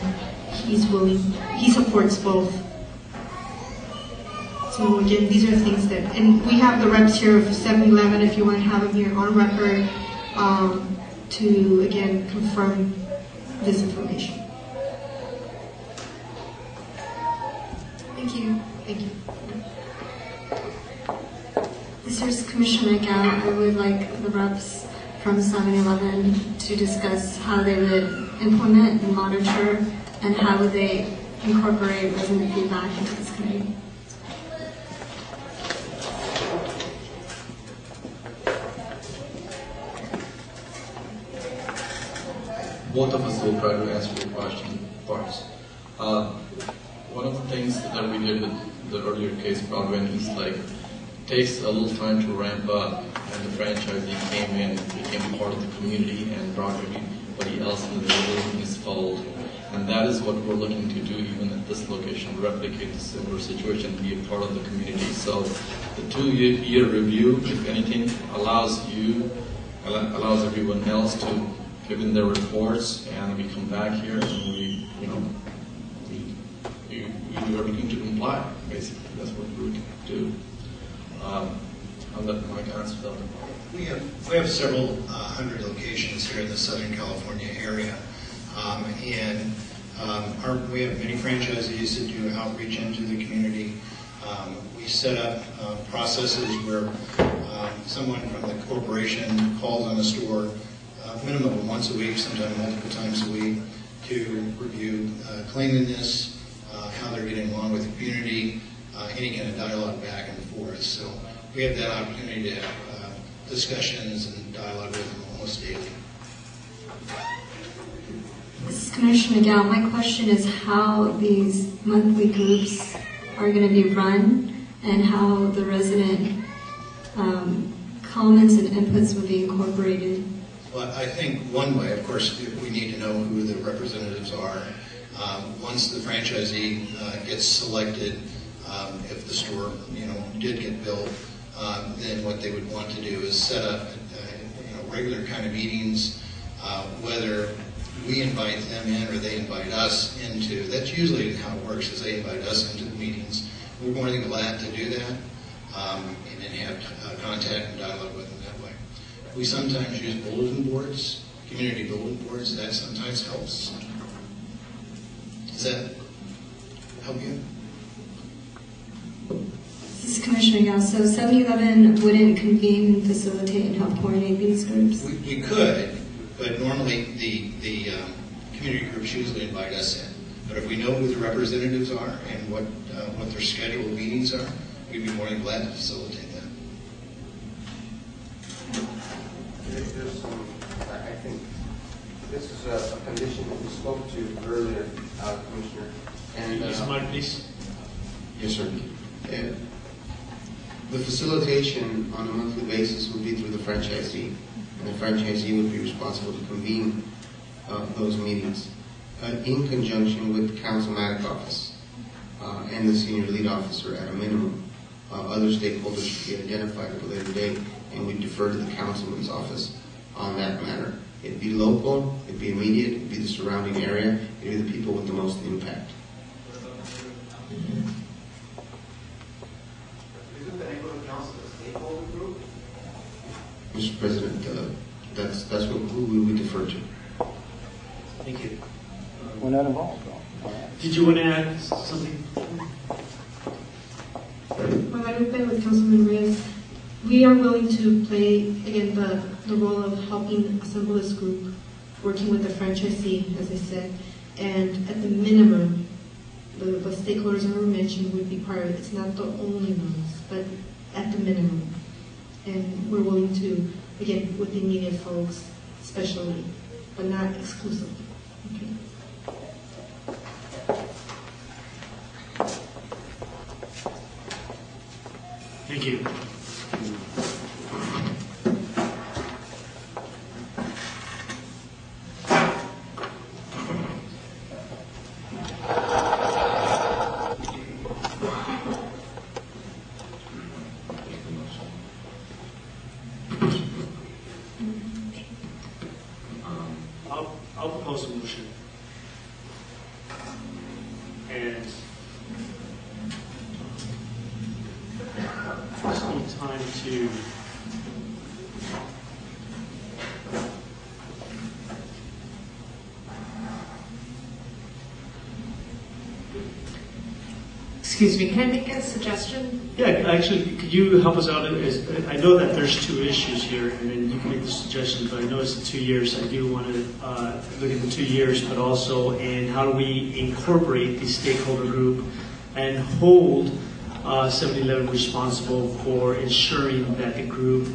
he's willing, he supports both. So again, these are things that, and we have the reps here of 7-Eleven, if you want to have them here on record, to again confirm this information. Thank you. Thank you. This is Commissioner Gao. I would like the reps from 7-Eleven to discuss how they would implement and monitor, and how would they incorporate resident feedback into this committee. Both of us will try to answer your question first. One of the things that we did with the earlier case, Broadway and Eatlake, takes a little time to ramp up, and the franchisee came in, became part of the community, and brought everybody else in the neighborhood in his fold. And that is what we're looking to do even at this location, replicate the similar situation, be a part of the community. So the 2-year review, if anything, allows everyone else to give in their reports, and we come back here and we do everything to comply. Basically, that's what we're looking to do. I'll let Mike answer that. We have several hundred locations here in the Southern California area, and we have many franchisees that do outreach into the community. We set up processes where someone from the corporation calls on the store minimum of once a week, sometimes multiple times a week, to review cleanliness, how they're getting along with the community, any kind of dialogue back and forth. So we have that opportunity to have discussions and dialogue with them almost daily. This is Commissioner Gal. My question is how these monthly groups are going to be run, and how the resident comments and inputs will be incorporated. Well, I think one way, of course, we need to know who the representatives are. Once the franchisee gets selected, if the store, did get built, then what they would want to do is set up, regular kind of meetings, whether we invite them in or they invite us into. That's usually how it works, is they invite us into the meetings. We're more than glad to do that. and then have contact and dialogue with them that way. We sometimes use bulletin boards, community bulletin boards. That sometimes helps. Does that help you? This is Commissioner Gao. So 7-Eleven wouldn't convene, facilitate, and help coordinate these groups? We could, but normally the community groups usually invite us in. But if we know who the representatives are and what their scheduled meetings are, we'd be more than glad to facilitate that. There's some, I think this is a condition that we spoke to earlier, Commissioner. And Mike, please. Yes, sir. And the facilitation on a monthly basis would be through the franchisee, and the franchisee would be responsible to convene those meetings in conjunction with the councilmatic office and the senior lead officer at a minimum. Other stakeholders should be identified at a later date, and we defer to the councilman's office on that matter. It'd be local, it'd be immediate, it'd be the surrounding area, it'd be the people with the most impact. Isn't the neighborhood council a stakeholder group? Mr. President, that's who we would defer to. Thank you. We're not involved, though. Did you want to add something? Guadalupe with Councilman Reyes. We are willing to play, again, the role of helping assemble this group, working with the franchisee, as I said, and at the minimum, the stakeholders that were mentioned would be part of it. It's not the only ones, but at the minimum. And we're willing to, again, with the immediate folks, especially, but not exclusively. Okay. Thank you. I'll propose a motion. And just need time to Excuse me, can I make a suggestion? Yeah, actually, could you help us out? I know that there's two issues here, and then you can make the suggestion, but I know it's the 2 years. I do want to look at the 2 years, but also in how do we incorporate the stakeholder group and hold 7-Eleven responsible for ensuring that the group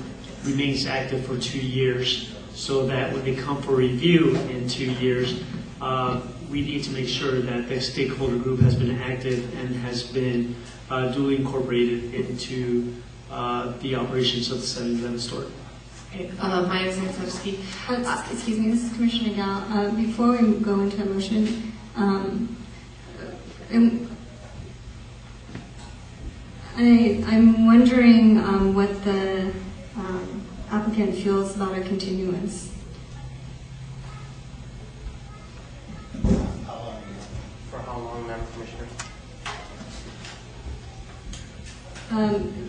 remains active for 2 years, so that when they come for review in 2 years, we need to make sure that the stakeholder group has been active and has been duly incorporated into the operations of the 7-Eleven store. Okay, Maya Zansovsky. Excuse me, this is Commissioner Gal. Before we go into a motion, I'm wondering what the applicant feels about a continuance. For how long, Madam Commissioner?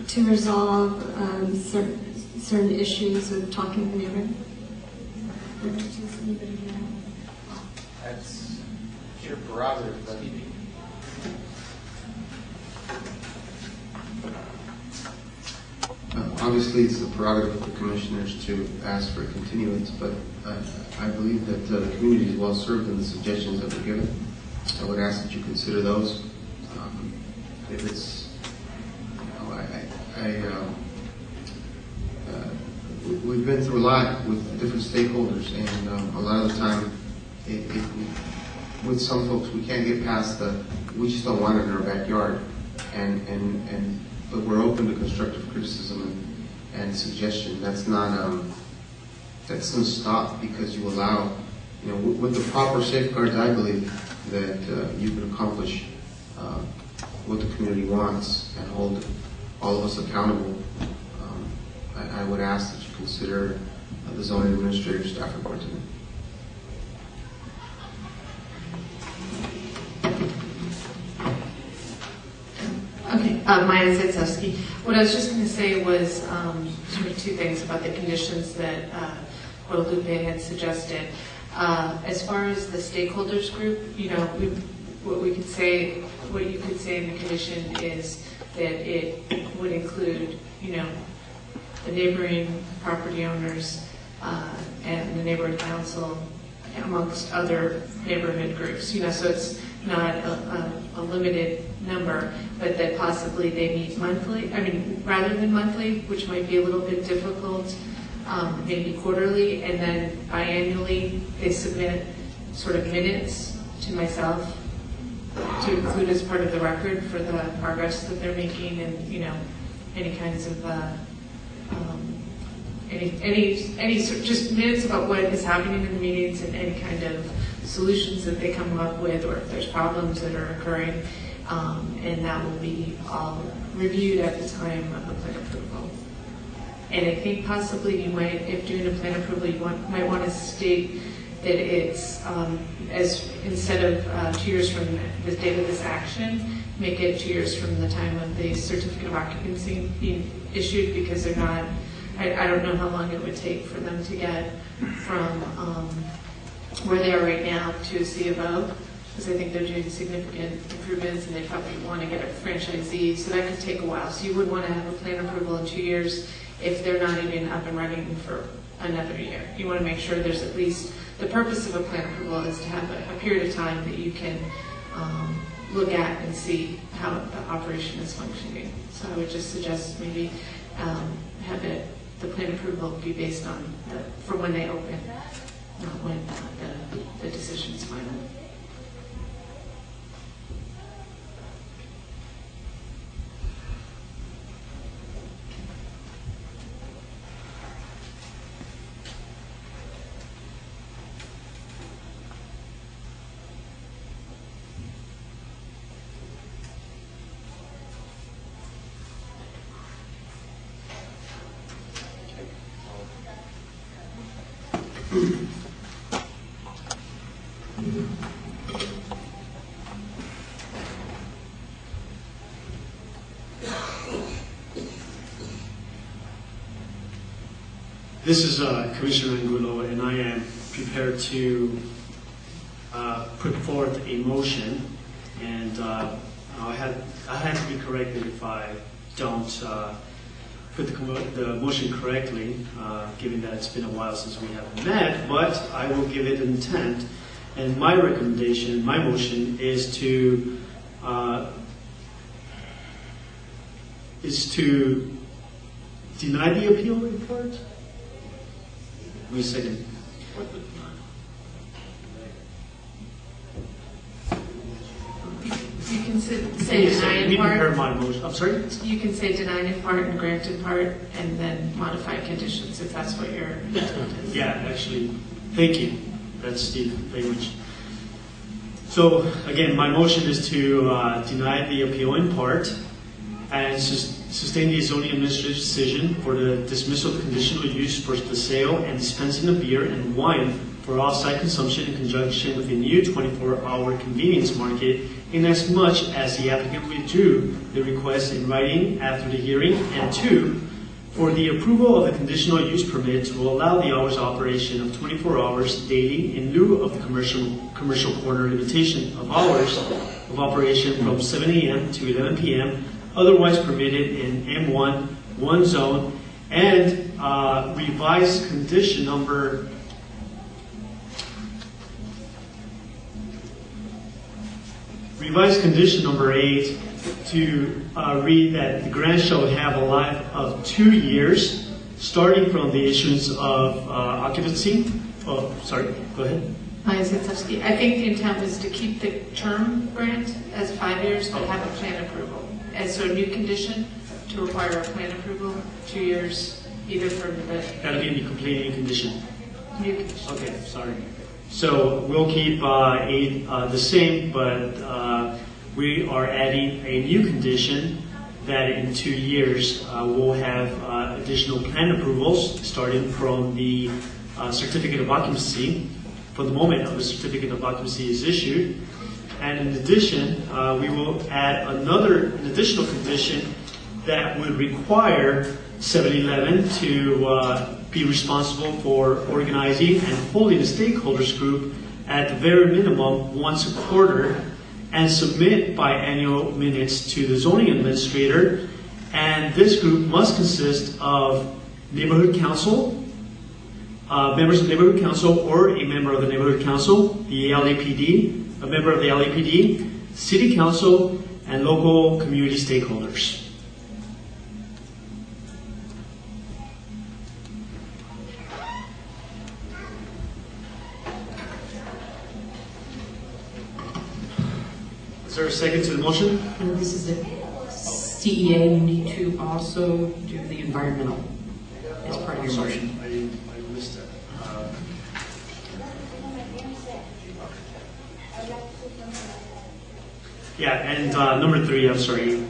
To resolve certain issues with talking to the neighbor. That's your prerogative, but obviously it's the prerogative of the commissioners to ask for a continuance, but I believe that the community is well served in the suggestions that were given. I would ask that you consider those. If it's, we've been through a lot with different stakeholders, and a lot of the time, with some folks, we can't get past we just don't want it in our backyard, but we're open to constructive criticism and suggestion. That's not, that doesn't stop because you allow, with the proper safeguards, I believe that you can accomplish what the community wants and hold all of us accountable. I would ask that you consider the zoning administrator staff report today. Okay, Maya Zansovsky. What I was just going to say was sort of two things about the conditions that Guadalupe had suggested. As far as the stakeholders group, what you could say in the condition is that it would include, the neighboring property owners and the neighborhood council, amongst other neighborhood groups. So it's not a limited number, but that possibly they meet monthly. Rather than monthly, which might be a little bit difficult, maybe quarterly, and then biannually they submit sort of minutes to myself to include as part of the record for the progress that they're making, and any kinds of just minutes about what is happening in the meetings and any kind of solutions that they come up with, or if there's problems that are occurring, and that will be all reviewed at the time of the plan approval. And I think possibly you might, if doing a plan approval, you might want to state that it's as instead of 2 years from the date of this action, make it 2 years from the time of the certificate of occupancy being issued, because they're not. I don't know how long it would take for them to get from where they are right now to a C of O, because I think they're doing significant improvements and they probably want to get a franchisee, so that could take a while. So you would want to have a plan approval in 2 years if they're not even up and running for another year. You want to make sure there's at least, the purpose of a plan approval is to have a period of time that you can look at and see how the operation is functioning. So I would just suggest maybe have the plan approval be based on for when they open, not when the decision is final. This is Commissioner Angulo, and I am prepared to put forth a motion, and I have to be corrected if I don't put the motion correctly, given that it's been a while since we have met, but I will give it an intent. And my recommendation, my motion, is to deny the appeal report. Wait a second. You can say deny in part. My motion. I'm sorry? You can say denied in part and granted in part, and then modify conditions if that's what your intent is. Yeah, actually, thank you. That's the language. So, again, my motion is to deny the appeal in part and sustain the zoning administrative decision for the dismissal of conditional use for the sale and dispensing of beer and wine for off-site consumption in conjunction with a new 24-hour convenience market, in as much as the applicant withdrew the request in writing after the hearing, and 2, for the approval of the conditional use permit to allow the hours of operation of 24 hours daily in lieu of the commercial corner limitation of hours of operation from 7 a.m. to 11 p.m., otherwise permitted in M1 1 zone, and revised condition number Revised condition number 8 to read that the grant shall have a life of 2 years, starting from the issuance of occupancy. Oh, sorry, go ahead. I think the intent was to keep the term grant as 5 years, but have a plan approval. And so a new condition to require a plan approval, 2 years, either from the... That'll be the completing condition. New condition. Okay, sorry. So we'll keep 8 the same, but we are adding a new condition that in 2 years we'll have additional plan approvals starting from the certificate of occupancy, from the moment of the certificate of occupancy is issued. And in addition, we will add an additional condition that would require 7-Eleven to be responsible for organizing and holding a stakeholders group at the very minimum once a quarter and submit biannual minutes to the zoning administrator. And this group must consist of neighborhood council, members of the neighborhood council or a member of the neighborhood council, the LAPD, a member of the LAPD, city council, and local community stakeholders. Is there a second to the motion? And this is a CEA, you need to also do the environmental as part of your motion. I missed it. Yeah, and number 3, I'm sorry.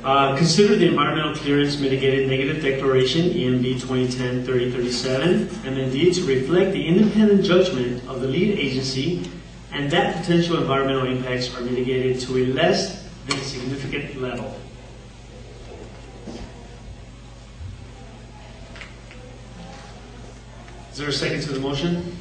Consider the environmental clearance mitigated negative declaration, EMD 2010-3037, MND, to reflect the independent judgment of the lead agency and that potential environmental impacts are mitigated to a less than significant level. Is there a second to the motion?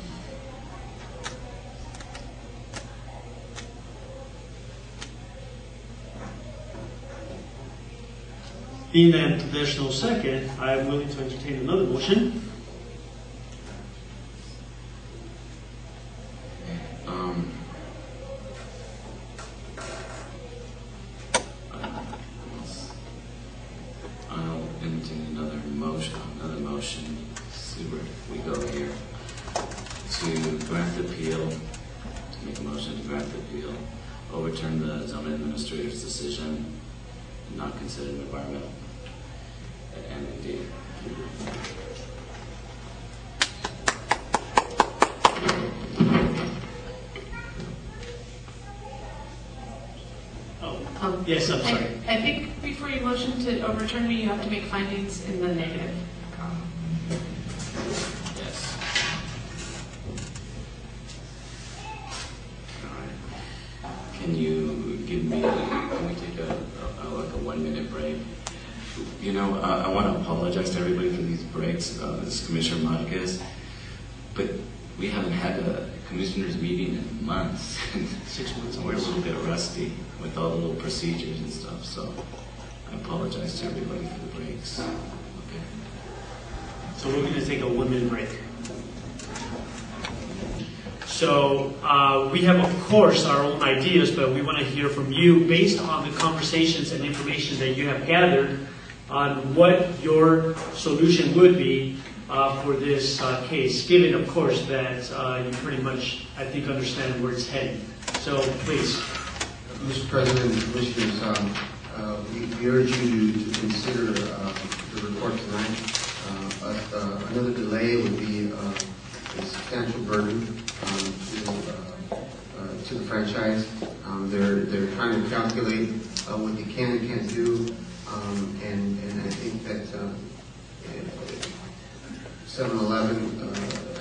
Being that there's no second, I am willing to entertain another motion. I'll entertain another motion. See where we go here. To grant the appeal, to make a motion to grant the appeal, overturn the zoning administrator's decision, and not consider an environmental MND. Yes, I'm sorry. I think before you motion to overturn me, you have to make findings in the negative. Yes. All right. Can we take a 1-minute break? You know, I want to apologize to everybody for these breaks. This is Commissioner Marquez, but we haven't had a commissioners meeting in months. 6 months. We're a little bit rusty with all the little procedures and stuff, so I apologize to everybody for the breaks. Okay. So we're going to take a 1-minute break. So we have, of course, our own ideas, but we want to hear from you based on the conversations and information that you have gathered on what your solution would be for this case, given, of course, that you pretty much, I think, understand where it's heading. So, please. Mr. President and Commissioners, we urge you to consider the report tonight. Another delay would be a substantial burden to the franchise. They're trying to calculate what they can and can't do, and I think that 7-Eleven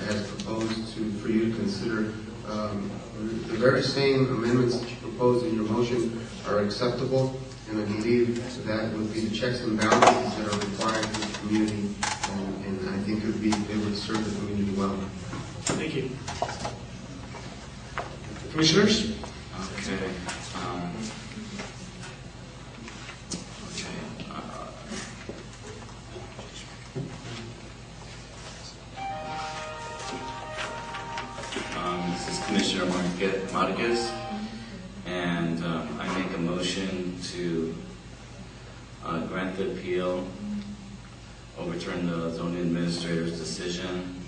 has proposed for you to consider the very same amendments that you proposed in your motion are acceptable, and I believe that would be the checks and balances that are required for the community, and I think they would serve the community well. Thank you. Commissioners? Okay. This is Commissioner Marquez, and I make a motion to grant the appeal, overturn the zoning administrator's decision,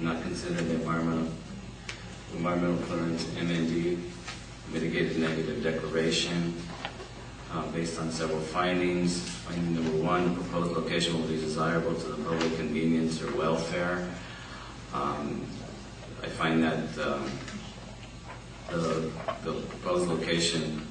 not consider the environmental clearance MND, mitigated negative declaration, based on several findings. Finding number 1, the proposed location will be desirable to the public convenience or welfare. I find that the proposed location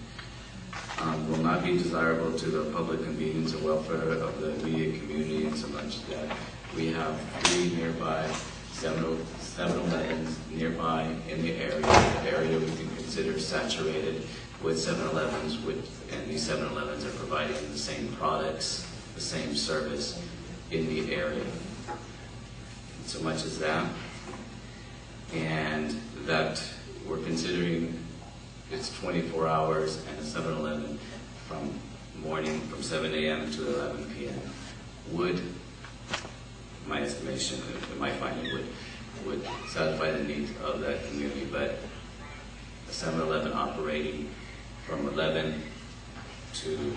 will not be desirable to the public convenience or welfare of the immediate community, in so much that we have 3 nearby 7-Elevens nearby in the area. The area we think is considered saturated with 7-Elevens, and these 7-Elevens are providing the same products, the same service in the area. So much as that, and that we're considering it's 24 hours and a 7-Eleven from morning from 7 a.m. to 11 p.m. would, my estimation, my finding would satisfy the needs of that community, but a 7-Eleven operating from 11 to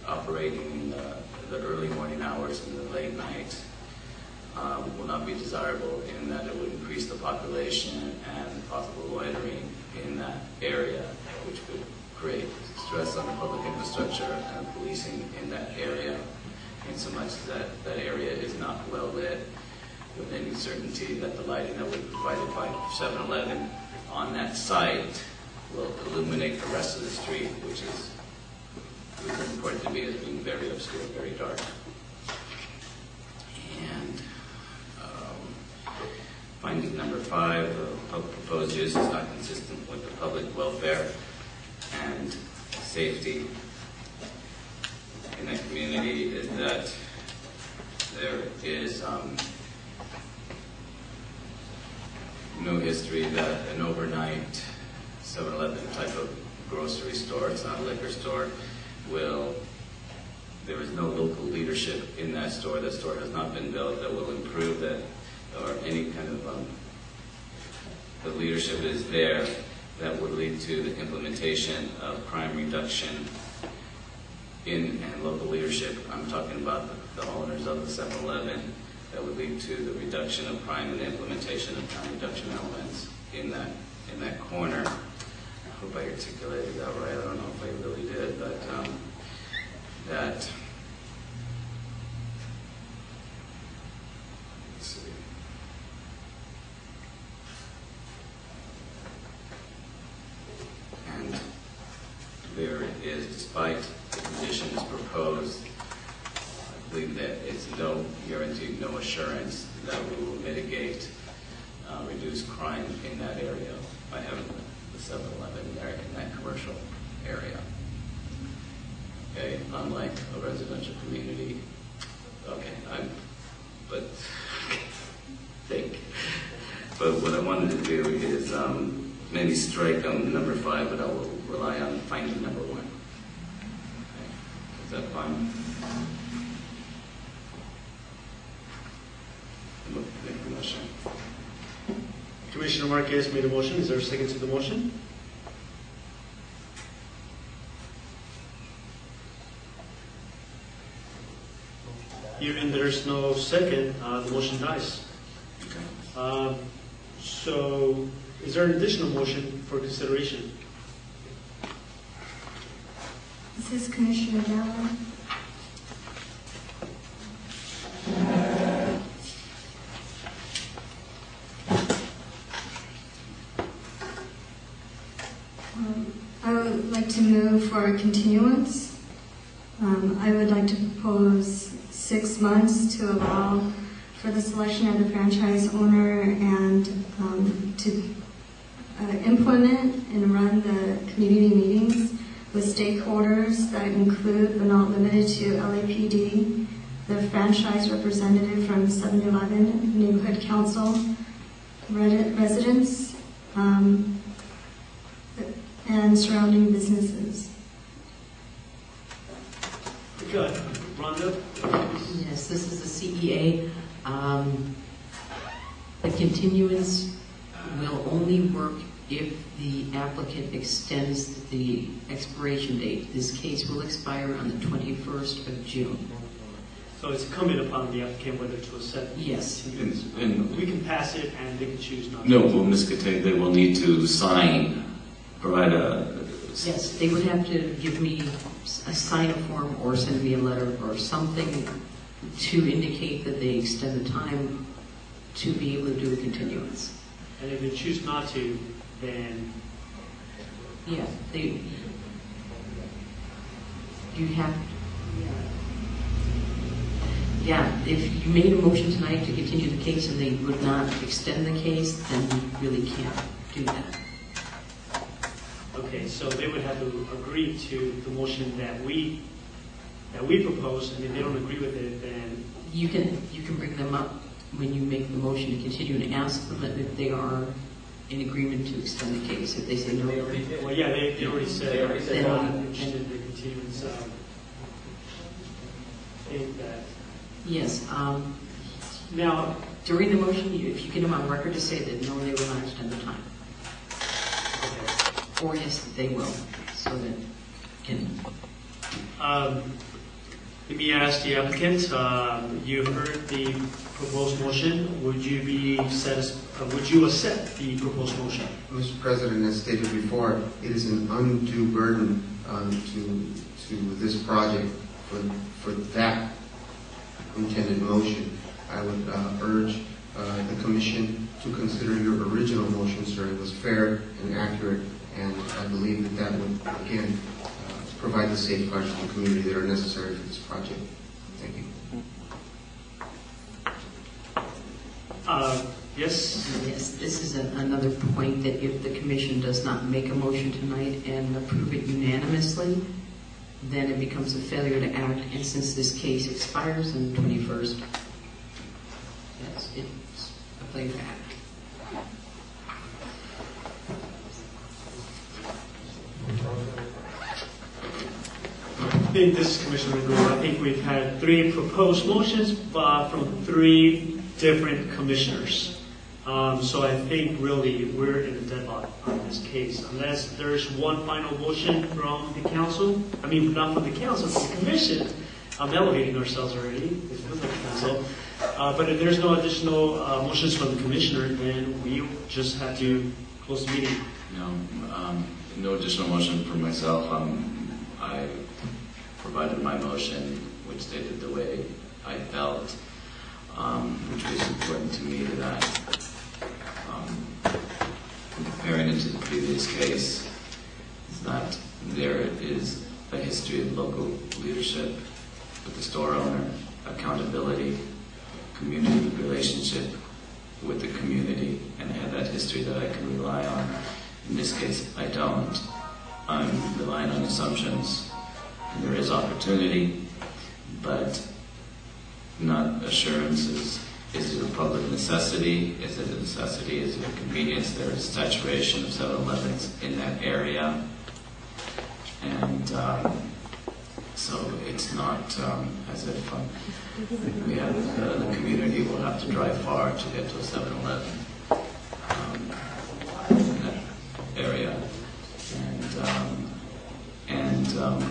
operating in the early morning hours and the late night will not be desirable, in that it would increase the population and possible loitering in that area, which would create stress on the public infrastructure and policing in that area, in so much that that area is not well lit with any certainty that the lighting that would be provided by 7-Eleven on that site will illuminate the rest of the street, which is reported to me as being very obscure, very dark. And finding number 5, proposed use is not consistent with the public welfare and safety in that community, is that there is no history that an overnight 7-Eleven type of grocery store, it's not a liquor store, there is no local leadership in that store. That store has not been built that will improve that, or any kind of, the leadership is there that would lead to the implementation of crime reduction in and local leadership. I'm talking about the owners of the 7-Eleven, that would lead to the reduction of crime and the implementation of crime reduction elements in that corner. I hope I articulated that right. I don't know if I really did, but that, let's see. And there is, despite the conditions proposed, I believe that it's no guarantee, no assurance that we will mitigate, reduce crime in that area by having the 7-Eleven there in that commercial area. Okay, unlike a residential community. Okay, but what I wanted to do is maybe strike on number 5, but I will rely on finding number 1. Okay. Is that fine? Make the motion. Commissioner Marquez made a motion. Is there a second to the motion? Hearing there's no second, the motion dies. Okay. So, is there an additional motion for consideration? This is Commissioner Gallo. I would like to move for a continuance. I would like to propose 6 months to allow for the selection of the franchise owner and to implement and run the community meetings with stakeholders that include, but not limited to, LAPD, the franchise representative from 7-Eleven, neighborhood council, residents, and surrounding businesses. Good. Rhonda? Yes, this is the CEA. The continuance will only work if the applicant extends the expiration date. This case will expire on the 21st of June. So it's incumbent upon the applicant whether to accept. Yes. And we can pass it and they can choose not to. No, well, Ms. Katay, they will need to provide a... Yes, they would have to give me a sign form or send me a letter or something to indicate that they extend the time to be able to do a continuance. And if they choose not to, then... Yeah, you have... Yeah, if you made a motion tonight to continue the case and they would not extend the case, then you really can't do that. Okay, so they would have to agree to the motion that we propose, and if they don't agree with it, then... You can bring them up when you make the motion to continue and ask them if they are in agreement to extend the case. If they say no, well, yeah, they already said they're not interested in the continuance. Yes. Now, during the motion, if you get them on record to say that no, they will not extend the time. Okay. Or yes, they will. So that can... let me ask the applicant, you heard the proposed motion. Would you accept the proposed motion? Mr. President, as stated before, it is an undue burden to this project for that intended motion. I would urge the Commission to consider your original motion, sir. It was fair and accurate, and I believe that would, again, provide the safeguards to the community that are necessary for this project. Thank you. Yes? Yes, this is another point that if the Commission does not make a motion tonight and approve it unanimously, then it becomes a failure to act, and since this case expires on the 21st, yes, it's a failure to act. I think this is Commissioner Rule. I think we've had 3 proposed motions from 3 different commissioners. So I think really we're in a deadlock on this case. Unless there's one final motion from the council, I mean not from the council, from the commission. I'm elevating ourselves already, it feels like council. But if there's no additional motions from the commissioner, then we just have to close the meeting. No additional motion for myself. I provided my motion, which stated the way I felt, which was important to me that comparing it to the previous case, is that there is a history of local leadership with the store owner, accountability, community relationship with the community, and I have that history that I can rely on. In this case, I don't. I'm relying on assumptions. There is opportunity, but not assurances. Is it a public necessity? Is it a necessity? Is it a convenience? There is saturation of 7-Elevens in that area. And so it's not as if we have the community will have to drive far to get to a 7-Eleven in that area. And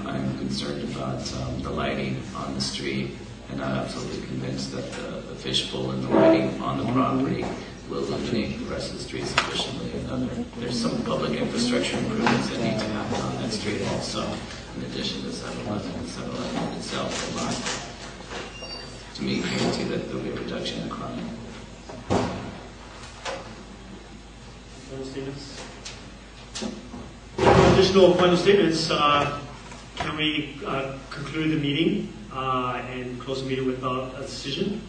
I'm concerned about the lighting on the street, and I'm absolutely convinced that the fishbowl and the lighting on the property will illuminate the rest of the street sufficiently. There's some public infrastructure improvements that need to happen on that street also, in addition to 7-Eleven. 7-Eleven itself will not, to me, guarantee that there will be a reduction in crime. Additional final statements. Can we conclude the meeting and close the meeting without a decision?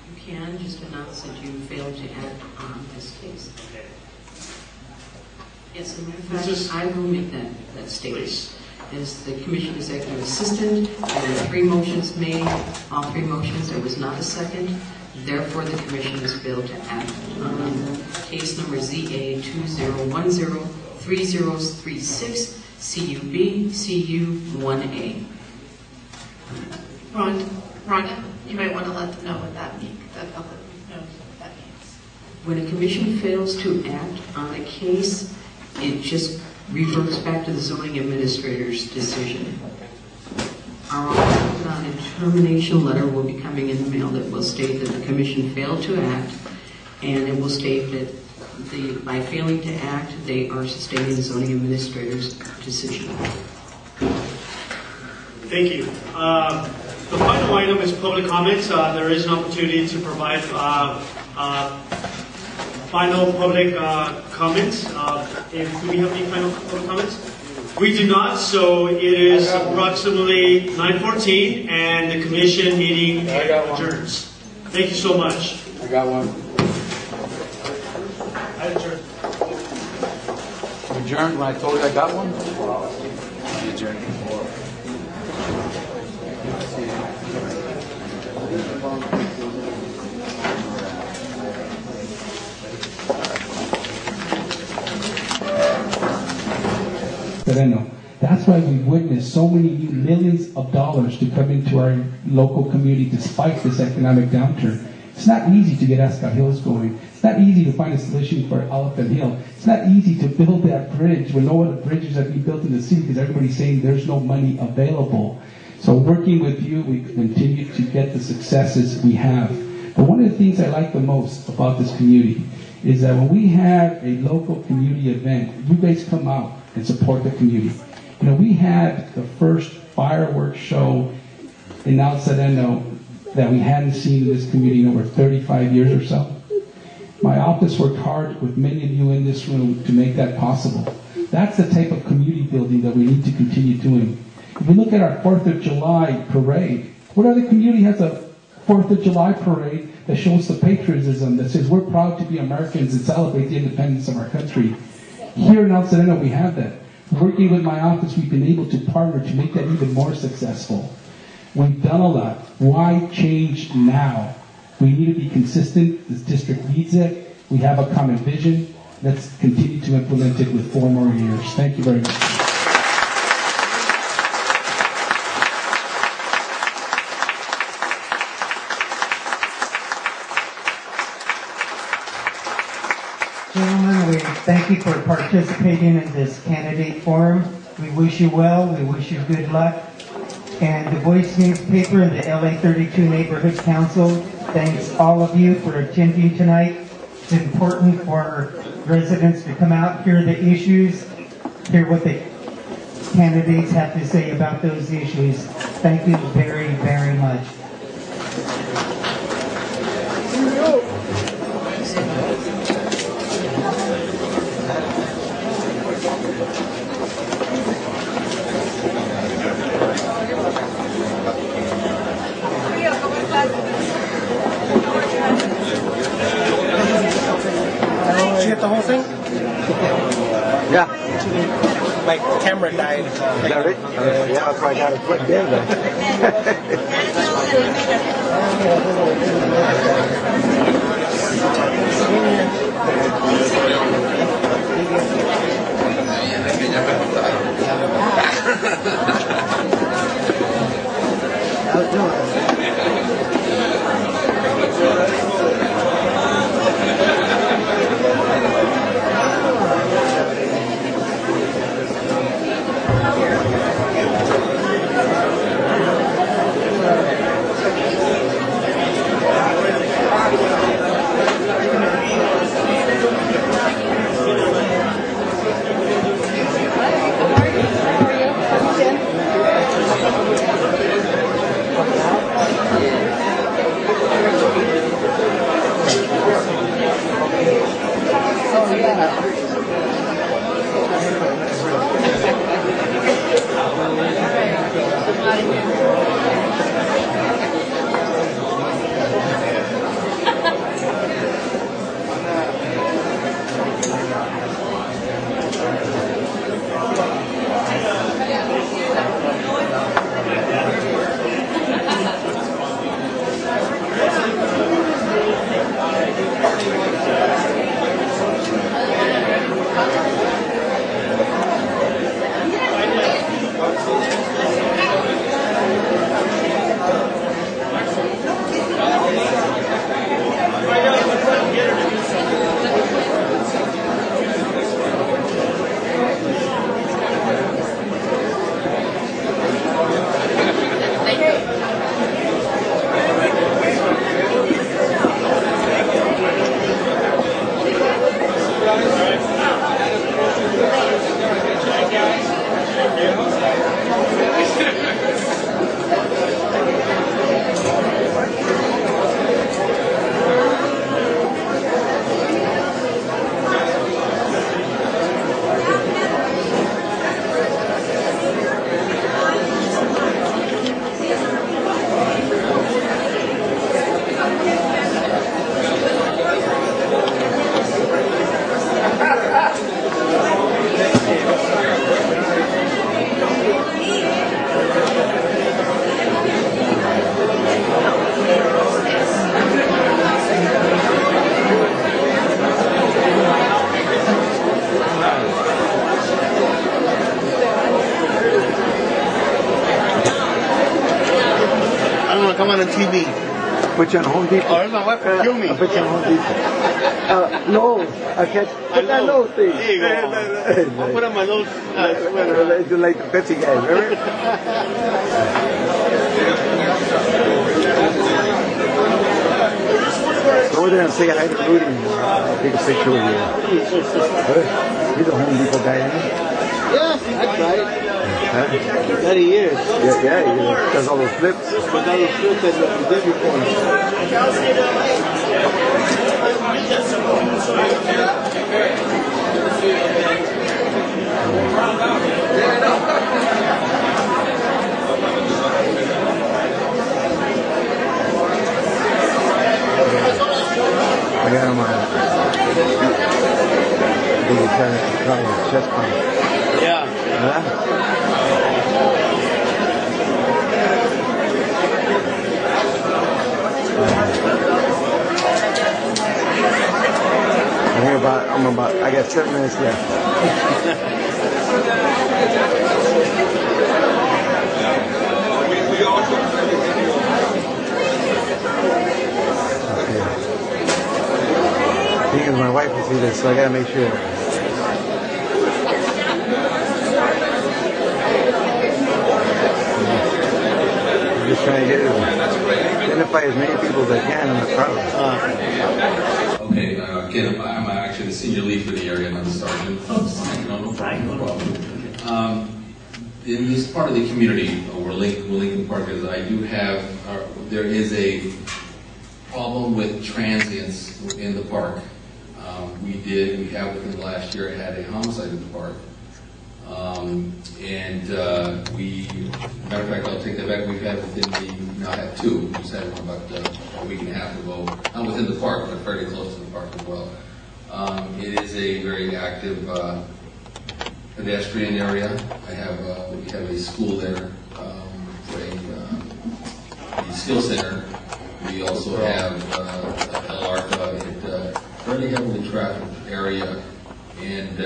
You can just announce that you failed to act on this case. Okay. Yes, as a matter of fact, I will make that statement. Please. As the Commission Executive Assistant, there were 3 motions made. All 3 motions, there was not a second. Therefore, the Commission has failed to act on case number ZA 20103036 CUB CU1A. Rhonda, you might want to let them know what that means. The public knows what that means. When a commission fails to act on a case, it just reverts back to the zoning administrator's decision. Our non-determination letter will be coming in the mail that will state that the commission failed to act, and it will state that by failing to act, they are sustaining the zoning administrator's decision. Thank you. The final item is public comments. There is an opportunity to provide final public comments. Do we have any final public comments? We do not, so it is approximately 9:14 and the commission meeting adjourns. Thank you so much. I got one. I adjourn. adjourned when I told you I got one? Adjourned. That's why we've witnessed so many new millions of dollars to come into our local community despite this economic downturn. It's not easy to get Ascot Hills going. It's not easy to find a solution for Elephant Hill. It's not easy to build that bridge when no other bridges have been built in the city because everybody's saying there's no money available. So working with you, we continue to get the successes we have. But one of the things I like the most about this community is that when we have a local community event, you guys come out and support the community. You know, we had the first fireworks show in El Sereno that we hadn't seen in this community in over 35 years or so. My office worked hard with many of you in this room to make that possible. That's the type of community building that we need to continue doing. If we look at our 4th of July parade, what other community has a 4th of July parade that shows the patriotism, that says we're proud to be Americans and celebrate the independence of our country? Here in El Sereno, we have that. Working with my office, we've been able to partner to make that even more successful. We've done a lot. Why change now? We need to be consistent. This district needs it. We have a common vision. Let's continue to implement it with 4 more years. Thank you very much. Gentlemen, we thank you for participating in this candidate forum. We wish you well. We wish you good luck. And the Voice newspaper and the LA 32 Neighborhood Council thanks all of you for attending tonight. It's important for residents to come out, hear the issues, hear what the candidates have to say about those issues. Thank you very, very much. Did you get the whole thing? Yeah. My camera died. Is that right? Yeah, that's why I got it quick there. on TV. Put you on Home Depot. Or my wife will kill me. I'll put you on Home Depot. No, I can't. Put that little thing. There you go. I'll put on my little sweater. Like the Pepsi guy, remember? Go over there and say hi to Rudy and take a picture with you. He's a Home Depot guy, isn't he? Yeah, that's right. Huh? That he is. Yeah, he does all those flips. But all those flips that he did before. I got him on. I think he's trying to cover his chest pump. Yeah. Huh? I got 7 minutes left. Because my wife will see this, so I gotta make sure. I'm just trying to identify as many people as I can in the crowd. Okay, again, I'm actually the senior lead for the area, and I'm the sergeant. No problem. In this part of the community, where Lincoln Park is, I do have, there is a problem with transients in the park. We have within the last year had a homicide in the park. Matter of fact, I'll take that back. We've had now had 2. We just had one about a week and a half ago. Not within the park, but fairly close to the park as well. It is a very active pedestrian area. We have a school there, for a skill center. We also have LARCA. It's a fairly heavily trafficked area, and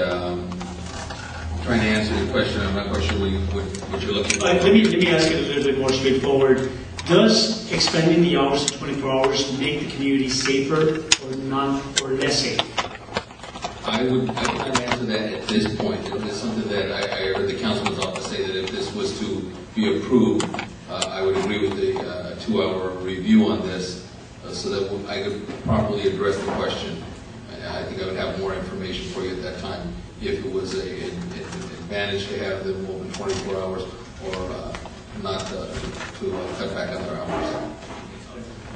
trying to answer your question, I'm not quite sure what you're looking for. Let me ask it a little bit more straightforward. Does expanding the hours to 24 hours make the community safer or less safe? I cannot answer that at this point. It's something that I heard the councilman's office say that if this was to be approved, I would agree with the 2-hour review on this, so that I could properly address the question. I think I would have more information for you at that time if it was an advantage to have them open 24 hours or not to cut back on their hours.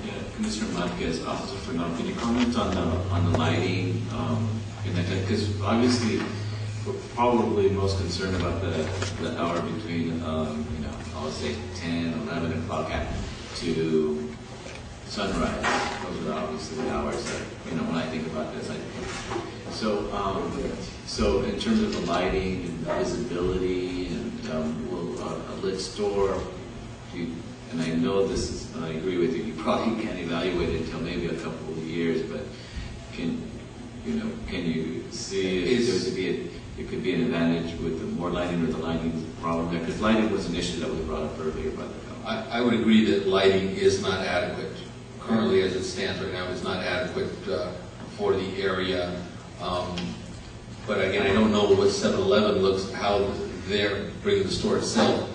Yeah, Commissioner Marquez, Officer Fernando, can you comment on the lighting? Because obviously we're probably most concerned about the hour between I'll say 10, 11 o'clock to sunrise. Those are obviously the hours that when I think about this. So in terms of the lighting and the visibility and will a lit store, and I know this is, I agree with you, you probably can't evaluate it until maybe a couple of years, but can you see if it could be an advantage with the more lighting or the lighting problem there? Because lighting was an issue that was brought up earlier by the council. I would agree that lighting is not adequate. Currently, as it stands right now, it's not adequate for the area. But again, I don't know what 7-Eleven looks, how they're bringing the store itself,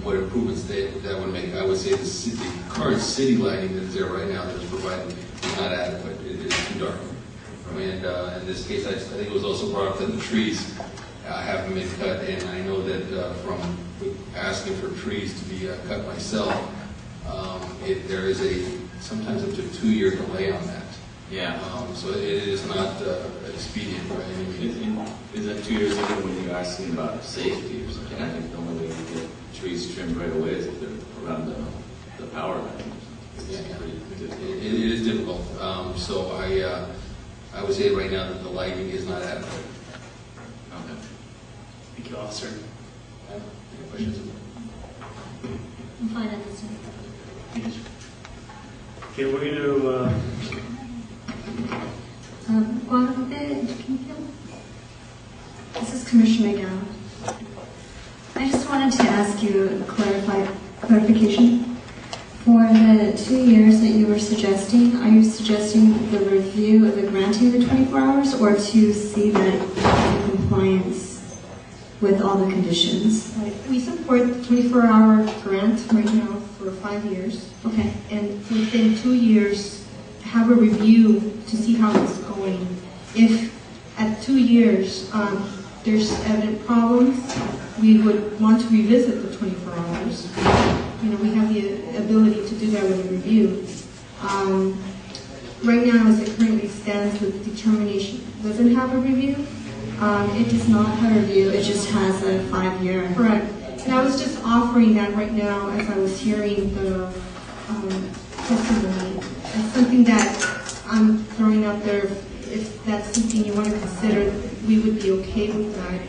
what improvements that would make. I would say the current city lighting that is there right now that is provided is not adequate. It is too dark. And in this case, I think it was also brought up that the trees haven't been cut, and I know that from asking for trees to be cut myself, there is sometimes up to a 2-year delay on that. Yeah. So it is not expedient by any means. Is that 2 years ago when you're asking about safety or something? I think the only way to get trees trimmed right away is if they're around the power line. It is difficult. So I would say right now that the lighting is not adequate. Okay. Thank you, officer. Any questions? I'm fine at this time. Okay, we're going to. Guadalupe, this is Commissioner Miguel. I just wanted to ask you a clarification. For the 2 years that you were suggesting, are you suggesting the review of the granting of the 24 hours or to see that it's in compliance with all the conditions? Right. We support the 24-hour grant right now for 5 years. Okay. And within 2 years, have a review to see how it's going. If at 2 years there's evident problems, we would want to revisit the 24 hours. We have the ability to do that with a review. Right now, as it currently stands with determination, doesn't have a review. It does not have a review, it just has a 5-year. Correct. And I was just offering that right now as I was hearing the testimony. It's something that I'm throwing out there. If that's something you want to consider, we would be okay with that.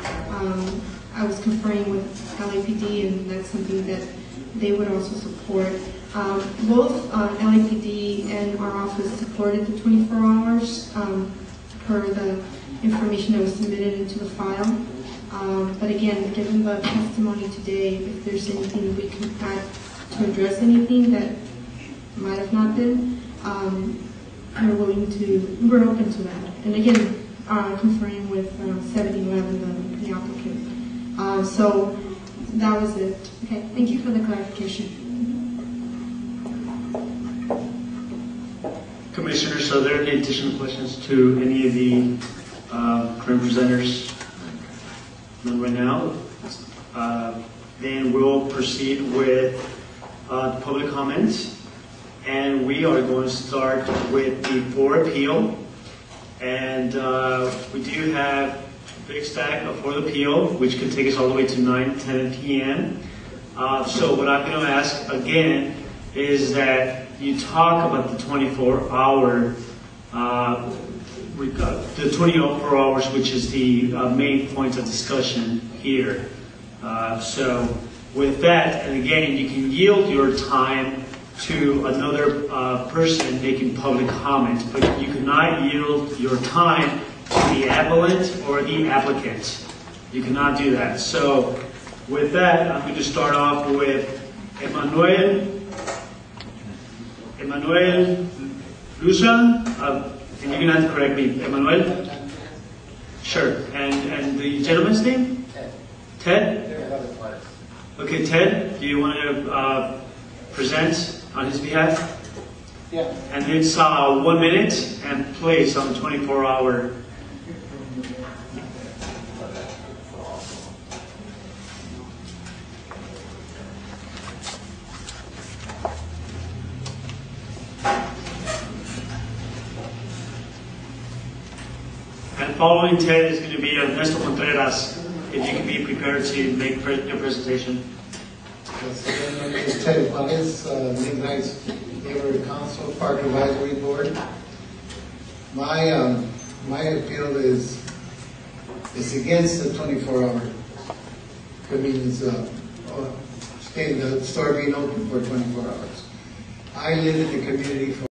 I was conferring with LAPD, and that's something that they would also support. Both LAPD and our office supported the 24 hours per the information that was submitted into the file. But again, given the testimony today, if there's anything we can add to address anything that might have not been, we're open to that. And again, conferring with 7-Eleven, the applicant. So that was it. Okay, thank you for the clarification. Commissioners, so are there any additional questions to any of the current presenters? None right now. Then we'll proceed with the public comments. And we are going to start with the floor appeal. And we do have a big stack for the appeal, which can take us all the way to 9:10 p.m. So what I'm going to ask again is that you talk about the 24-hour, the 24 hours, which is the main point of discussion here. So with that, and again, you can yield your time to another person making public comment, but you cannot yield your time to the appellant or the applicant. You cannot do that. So with that, I'm going to start off with Emmanuel Lusan. And you're going to have to correct me. Emmanuel? Sure. And the gentleman's name? Ted? Okay, Ted, do you want to present on his behalf? Yeah. And it's 1 minute and place on the 24-hour. And following Ted is going to be Ernesto Contreras. If you can be prepared to make your presentation. Yes, my name is Ted Juarez, Midnight's Neighborhood Council Park Advisory Board. My appeal is against the 24-hour convenience, the store being open for 24 hours. I live in the community for